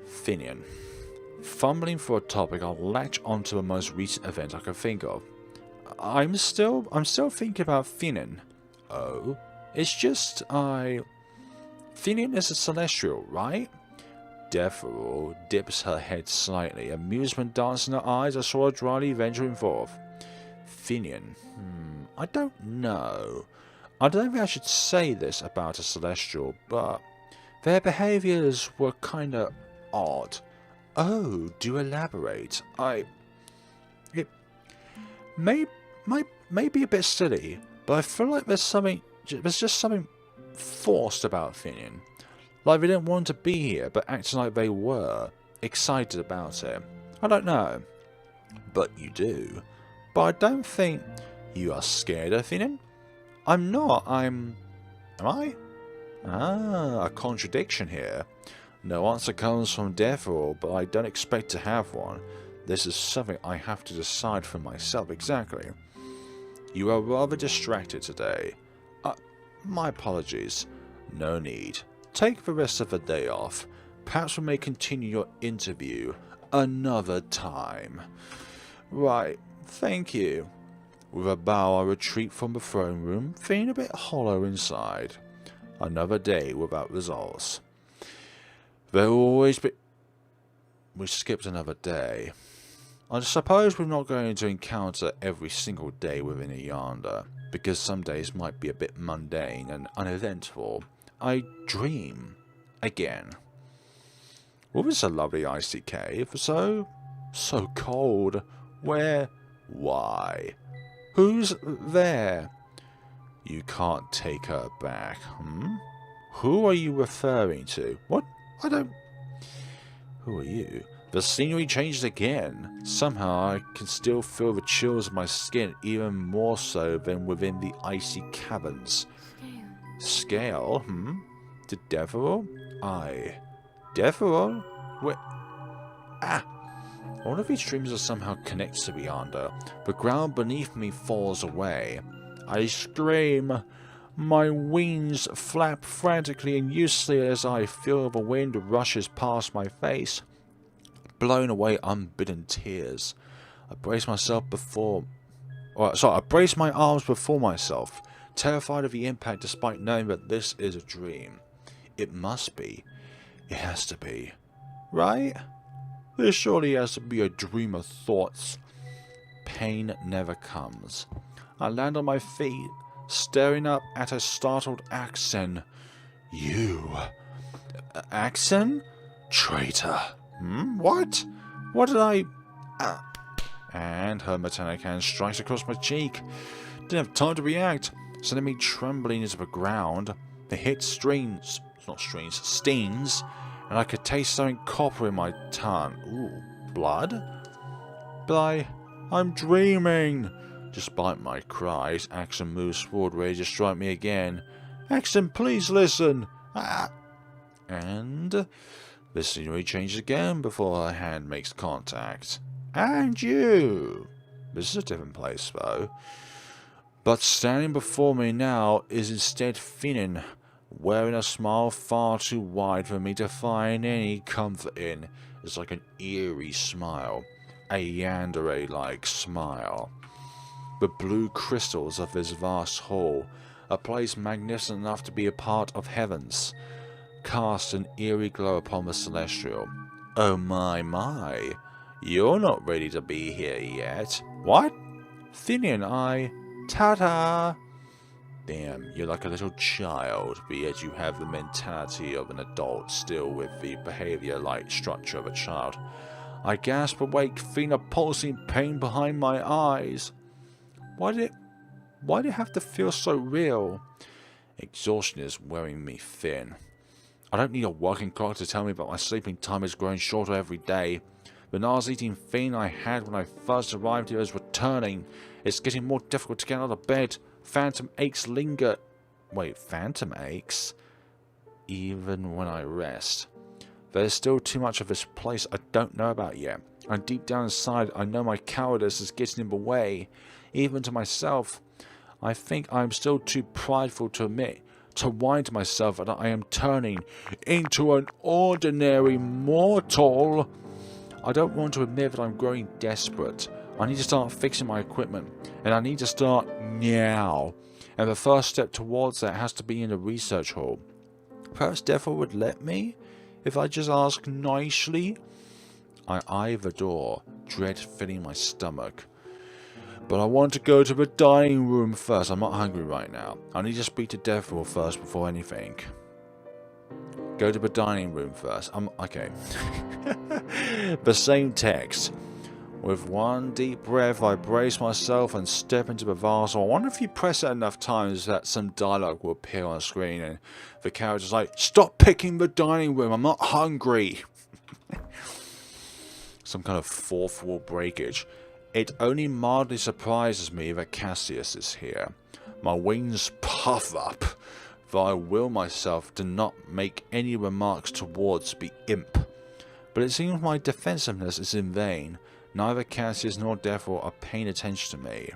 Finian. Fumbling for a topic, I'll latch onto the most recent event I can think of. I'm still thinking about Finian. Oh, it's just, Finian is a celestial, right? Dethiral dips her head slightly, amusement dancing in her eyes. I saw her dryly venturing forth. Finian, I don't know. I don't think I should say this about a celestial, but their behaviours were kinda odd. Oh, do elaborate. It may be a bit silly, but I feel like there's just something forced about Finian. Like they didn't want to be here, but acting like they were, excited about it. I don't know. But you do. But I don't think you are scared of Finian. I'm not, am I? Ah, a contradiction here. No answer comes from Dethiral, but I don't expect to have one. This is something I have to decide for myself exactly. You are rather distracted today. My apologies. No need. Take the rest of the day off. Perhaps we may continue your interview another time. Right, thank you. With a bow I retreat from the throne room, feeling a bit hollow inside. Another day without results. There will always be... We skipped another day. I suppose we're not going to encounter every single day within a Yonder, because some days might be a bit mundane and uneventful. I dream again. Well, this is a lovely icy cave. So cold. Where? Why? Who's there? You can't take her back, Who are you referring to? What? Who are you? The scenery changed again. Somehow I can still feel the chills of my skin, even more so than within the icy caverns. Scale? The Dethiral? Dethiral? Where? All of these dreams are somehow connected to Yonder. The ground beneath me falls away. I scream. My wings flap frantically and uselessly as I feel the wind rushes past my face, blowing away unbidden tears. I brace my arms before myself, terrified of the impact despite knowing that this is a dream. It must be. It has to be. Right? This surely has to be a dream of thoughts. Pain never comes. I land on my feet, staring up at a startled Axen. You. Axen? Traitor. What? What did I... And her metallic hand strikes across my cheek. Didn't have time to react, sending me trembling into the ground. The hit stings, and I could taste something copper in my tongue. Ooh, blood? But I'm dreaming. Despite my cries, Axen moves forward, ready to strike me again. Axen, please listen. And the scenery changes again before her hand makes contact. And you. This is a different place, though. But standing before me now is instead Finian, wearing a smile far too wide for me to find any comfort in. It's like an eerie smile, a yandere-like smile. The blue crystals of this vast hall, a place magnificent enough to be a part of heavens, cast an eerie glow upon the celestial. Oh my, you're not ready to be here yet. What? Finian, Ta-ta! Damn, you're like a little child, but yet you have the mentality of an adult, still with the behavior-like structure of a child. I gasp awake, feeling a pulsing pain behind my eyes. Why did it have to feel so real? Exhaustion is wearing me thin. I don't need a working clock to tell me that my sleeping time is growing shorter every day. The nauseating feeling I had when I first arrived here is returning. It's getting more difficult to get out of bed, Phantom aches linger. Wait, phantom aches? Even when I rest. There's still too much of this place I don't know about yet. And deep down inside, I know my cowardice is getting in the way. Even to myself. I think I'm still too prideful to admit, to whine to myself that I am turning into an ordinary mortal. I don't want to admit that I'm growing desperate. I need to start fixing my equipment, and I need to start now. And the first step towards that has to be in the research hall. Perhaps Dethiral would let me, if I just ask nicely. I eye the door, dread filling my stomach. But I want to go to the dining room first. I'm not hungry right now. I need to speak to Dethiral first before anything. Go to the dining room first. Okay. The same text. With one deep breath, I brace myself and step into the vase. I wonder if you press it enough times that some dialogue will appear on the screen and the character's like, "Stop picking the dining room, I'm not hungry." Some kind of fourth wall breakage. It only mildly surprises me that Cassius is here. My wings puff up, though I will myself to not make any remarks towards the imp. But it seems my defensiveness is in vain. Neither Cassius nor Dethiral are paying attention to me.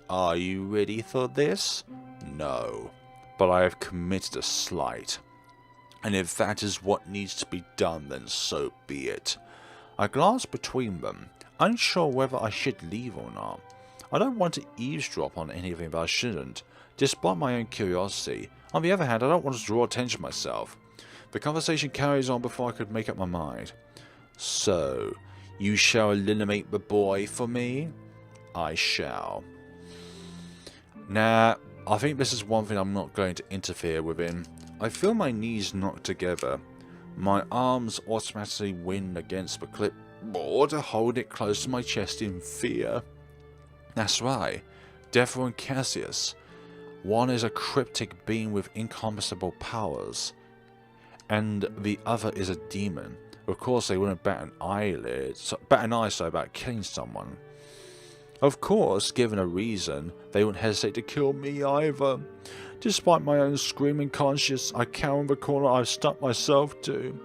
Are you ready for this? No. But I have committed a slight. And if that is what needs to be done, then so be it. I glance between them, unsure whether I should leave or not. I don't want to eavesdrop on anything that I shouldn't, despite my own curiosity. On the other hand, I don't want to draw attention to myself. The conversation carries on before I could make up my mind. So, you shall eliminate the boy for me? I shall. Nah, I think this is one thing I'm not going to interfere within. I feel my knees knocked together. My arms automatically wind against the clipboard, hold it close to my chest in fear. That's right, Dethiral and Cassius. One is a cryptic being with incomprehensible powers, and the other is a demon. Of course, they wouldn't bat an eye about killing someone. Of course, given a reason, they wouldn't hesitate to kill me either. Despite my own screaming conscience, I cower in the corner I've stuck myself to.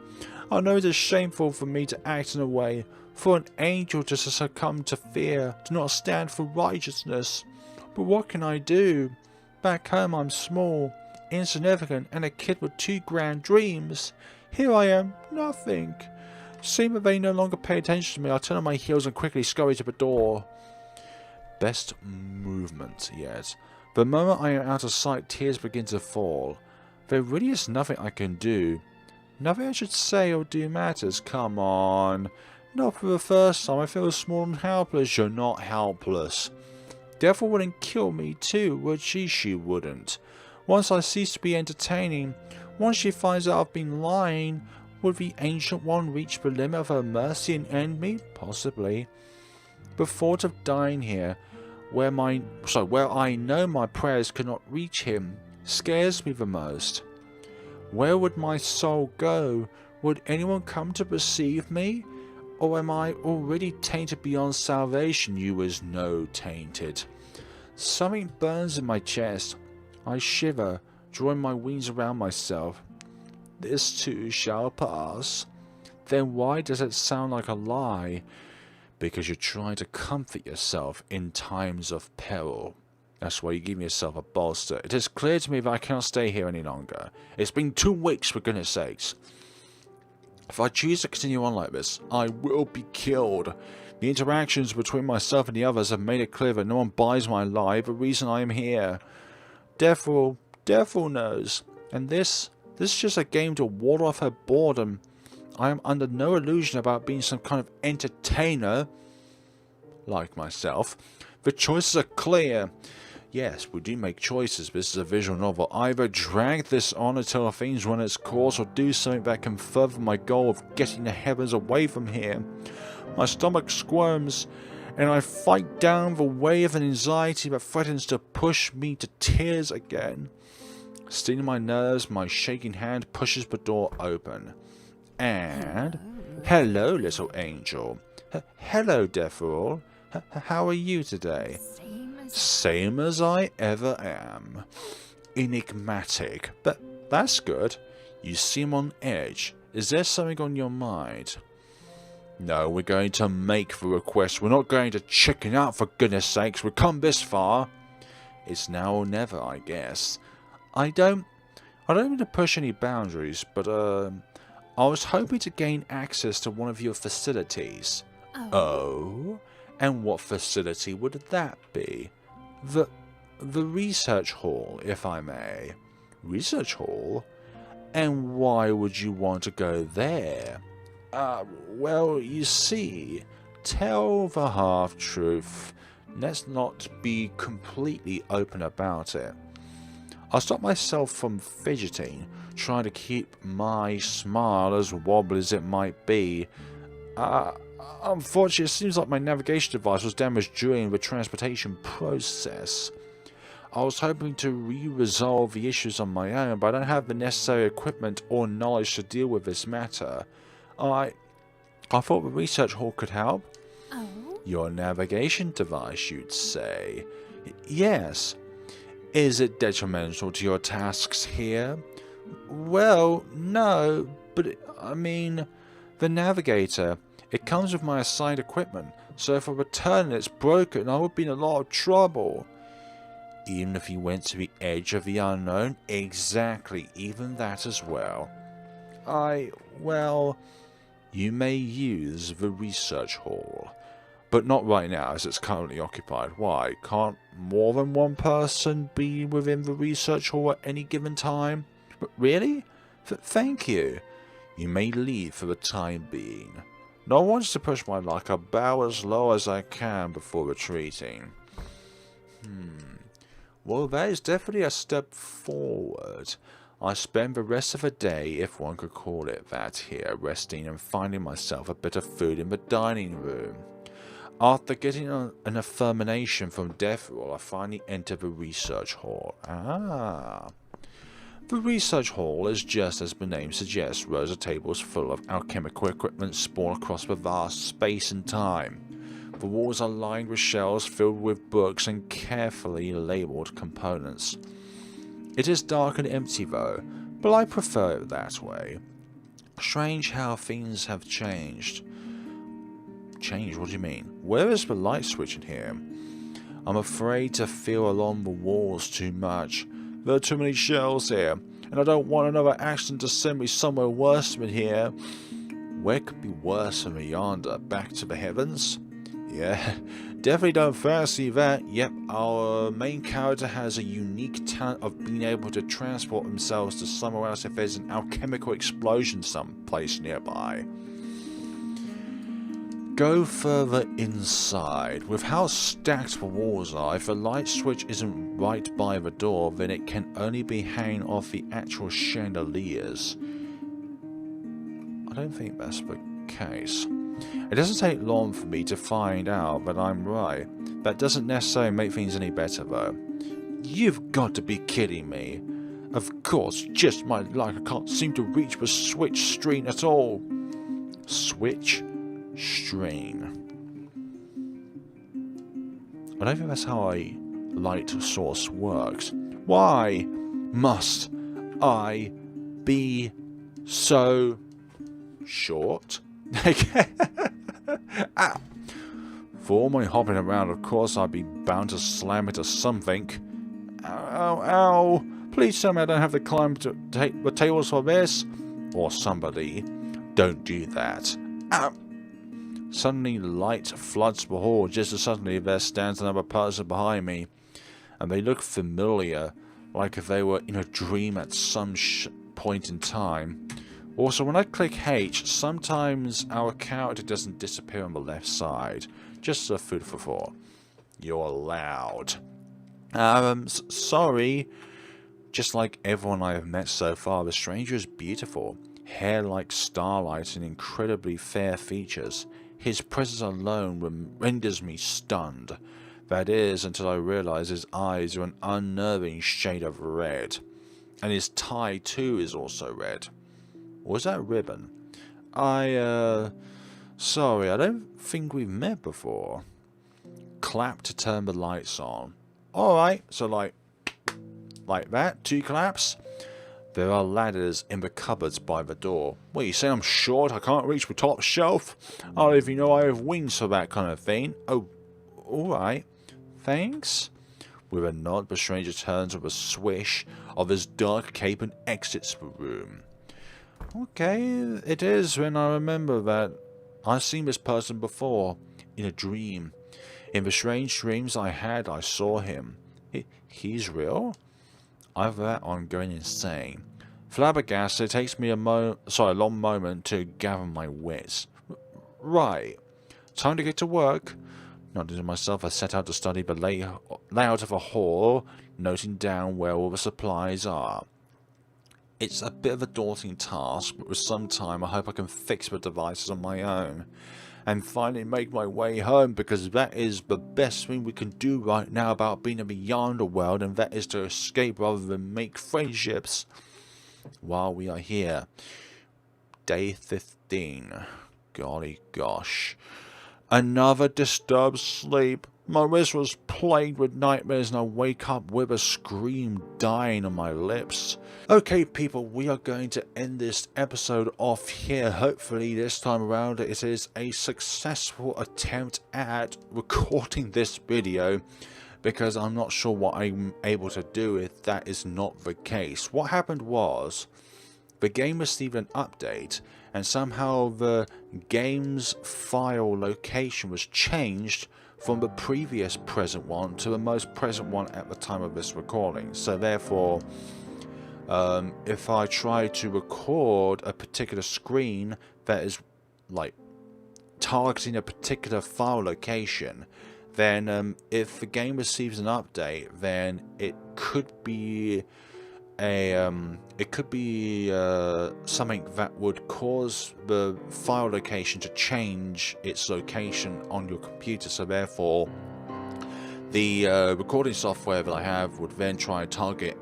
I know it is shameful for me to act in a way, for an angel to succumb to fear, to not stand for righteousness. But what can I do? Back home I'm small, insignificant, and a kid with 2 grand dreams. Here I am, nothing. Seeing that they no longer pay attention to me, I turn on my heels and quickly scurry to the door. Best movement yet. The moment I am out of sight, tears begin to fall. There really is nothing I can do. Nothing I should say or do matters. Come on. Not for the first time. I feel small and helpless. You're not helpless. Dethiral wouldn't kill me too, would she? She wouldn't. Once I cease to be entertaining, once she finds out I've been lying, would the Ancient One reach the limit of her mercy and end me? Possibly. The thought of dying here, where I know my prayers could not reach him, scares me the most. Where would my soul go? Would anyone come to receive me? Or am I already tainted beyond salvation? You is no tainted. Something burns in my chest. I shiver, drawing my wings around myself. This too shall pass. Then why does it sound like a lie? Because you're trying to comfort yourself in times of peril. That's why you give yourself a bolster. It is clear to me that I cannot stay here any longer. It's been 2 weeks, for goodness sakes. If I choose to continue on like this, I will be killed. The interactions between myself and the others have made it clear that no one buys my lie, the reason I am here. Dethiral knows. And this is just a game to ward off her boredom. I am under no illusion about being some kind of entertainer, like myself. The choices are clear. Yes, we do make choices. This is a visual novel. Either drag this on until things run its course, or do something that can further my goal of getting the heavens away from here. My stomach squirms, and I fight down the wave of anxiety that threatens to push me to tears again. Stealing my nerves, my shaking hand pushes the door open. And hello, little angel. Hello, Dethiral. How are you today? Same Same as I ever am. Enigmatic. But that's good. You seem on edge. Is there something on your mind? No, we're going to make the request. We're not going to chicken out, for goodness sakes. We've come this far. It's now or never, I guess. I don't mean to push any boundaries, but I was hoping to gain access to one of your facilities. Oh? And what facility would that be? The research hall, if I may. Research hall? And why would you want to go there? Well, you see, tell the half-truth. Let's not be completely open about it. I stopped myself from fidgeting, trying to keep my smile as wobbly as it might be. Unfortunately, it seems like my navigation device was damaged during the transportation process. I was hoping to resolve the issues on my own, but I don't have the necessary equipment or knowledge to deal with this matter. I thought the research hall could help. Oh? Your navigation device, you'd say. Yes. Is it detrimental to your tasks here? Well, no, but I mean, the navigator, it comes with my assigned equipment, so if I return and it's broken, I would be in a lot of trouble. Even if you went to the edge of the unknown? Exactly, even that as well. Well, you may use the research hall. But not right now, as it's currently occupied. Why? Can't more than one person be within the research hall at any given time? But really? Thank you. You may leave for the time being. No one wants to push my luck. I bow as low as I can before retreating. Well, that is definitely a step forward. I spend the rest of the day, if one could call it that here, resting and finding myself a bit of food in the dining room. After getting an affirmation from Dethiral, I finally enter the research hall. The research hall is just as the name suggests, rows of tables full of alchemical equipment sprawl across the vast space and time. The walls are lined with shelves filled with books and carefully labelled components. It is dark and empty though, but I prefer it that way. Strange how things have changed. Changed? What do you mean? Where is the light switch in here? I'm afraid to feel along the walls too much. There are too many shelves here, and I don't want another accident to send me somewhere worse than here. Where could be worse than yonder? Back to the heavens? Yeah, definitely don't fancy that. Yep, our main character has a unique talent of being able to transport themselves to somewhere else if there's an alchemical explosion someplace nearby. Go further inside. With how stacked the walls are, if the light switch isn't right by the door, then it can only be hanging off the actual chandeliers. I don't think that's the case. It doesn't take long for me to find out that I'm right. That doesn't necessarily make things any better though. You've got to be kidding me. Of course, just my luck, I can't seem to reach the switch screen at all. Switch? Strain. I don't think that's how a light source works. Why must I be so short? Ah. For all my hopping around, of course, I'd be bound to slam into something. Ow, ow. Please tell me I don't have to climb to take the tables for this. Or somebody. Don't do that. Ow. Suddenly light floods the hall. Just as suddenly there stands another person behind me, and they look familiar, like if they were in a dream at some point in time. Also, when I click H, sometimes our character doesn't disappear on the left side. Just a food for thought. You're loud. Sorry. Just like everyone I have met so far, the stranger is beautiful. Hair like starlight and incredibly fair features. His presence alone renders me stunned. That is, until I realize his eyes are an unnerving shade of red. And his tie, too, is also red. Or is that ribbon? Sorry, I don't think we've met before. clap to turn the lights on. Alright, so like that, 2 claps. There are ladders in the cupboards by the door. What, you say I'm short? I can't reach the top shelf? I don't even know I have wings for that kind of thing. Oh, alright. Thanks. With a nod, the stranger turns with a swish of his dark cape and exits the room. Okay, it is when I remember that I've seen this person before, in a dream. In the strange dreams I had, I saw him. He's real? I've that on going insane. Flabbergasted, it takes me a long moment to gather my wits. Right, time to get to work. Nodding to myself, I set out to study the layout of a hall, noting down where all the supplies are. It's a bit of a daunting task, but with some time I hope I can fix the devices on my own. And finally make my way home, because that is the best thing we can do right now about being in the Yonder World, and that is to escape rather than make friendships while we are here. Day 15. Golly gosh. Another disturbed sleep. My wrist was plagued with nightmares, and I wake up with a scream dying on my lips. Okay people, we are going to end this episode off here. Hopefully this time around it is a successful attempt at recording this video, because I'm not sure what I'm able to do if that is not the case. What happened was, the game received an update, and somehow the game's file location was changed from the previous present one to the most present one at the time of this recording. So therefore, if I try to record a particular screen that is like targeting a particular file location, then if the game receives an update, then it could be something that would cause the file location to change its location on your computer. So therefore, the recording software that I have would then try and target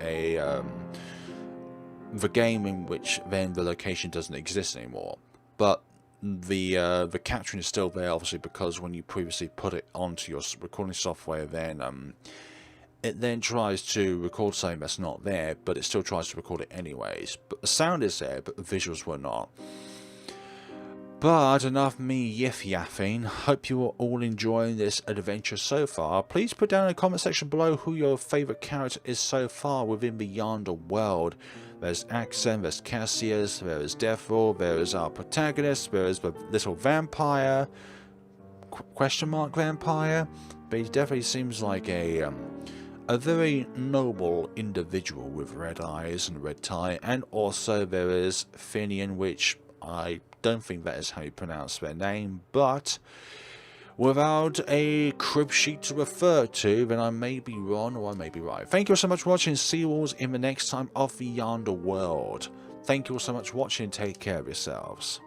the game in which then the location doesn't exist anymore. But the capturing is still there, obviously, because when you previously put it onto your recording software, then it then tries to record something that's not there, but it still tries to record it anyways. But the sound is there, but the visuals were not. But enough me yiff-yaffing. Hope you are all enjoying this adventure so far. Please put down in the comment section below who your favourite character is so far within the Yonder World. There's Axon, there's Cassius, there is Dethiral, there is our protagonist, there is the little vampire, question mark vampire. But he definitely seems like a very noble individual with red eyes and red tie. And also there is Finian, which I don't think that is how you pronounce their name, but without a crib sheet to refer to, then I may be wrong or I may be right. Thank you all so much for watching. See you all in the next time of the Yonder World. Thank you all so much for watching. Take care of yourselves.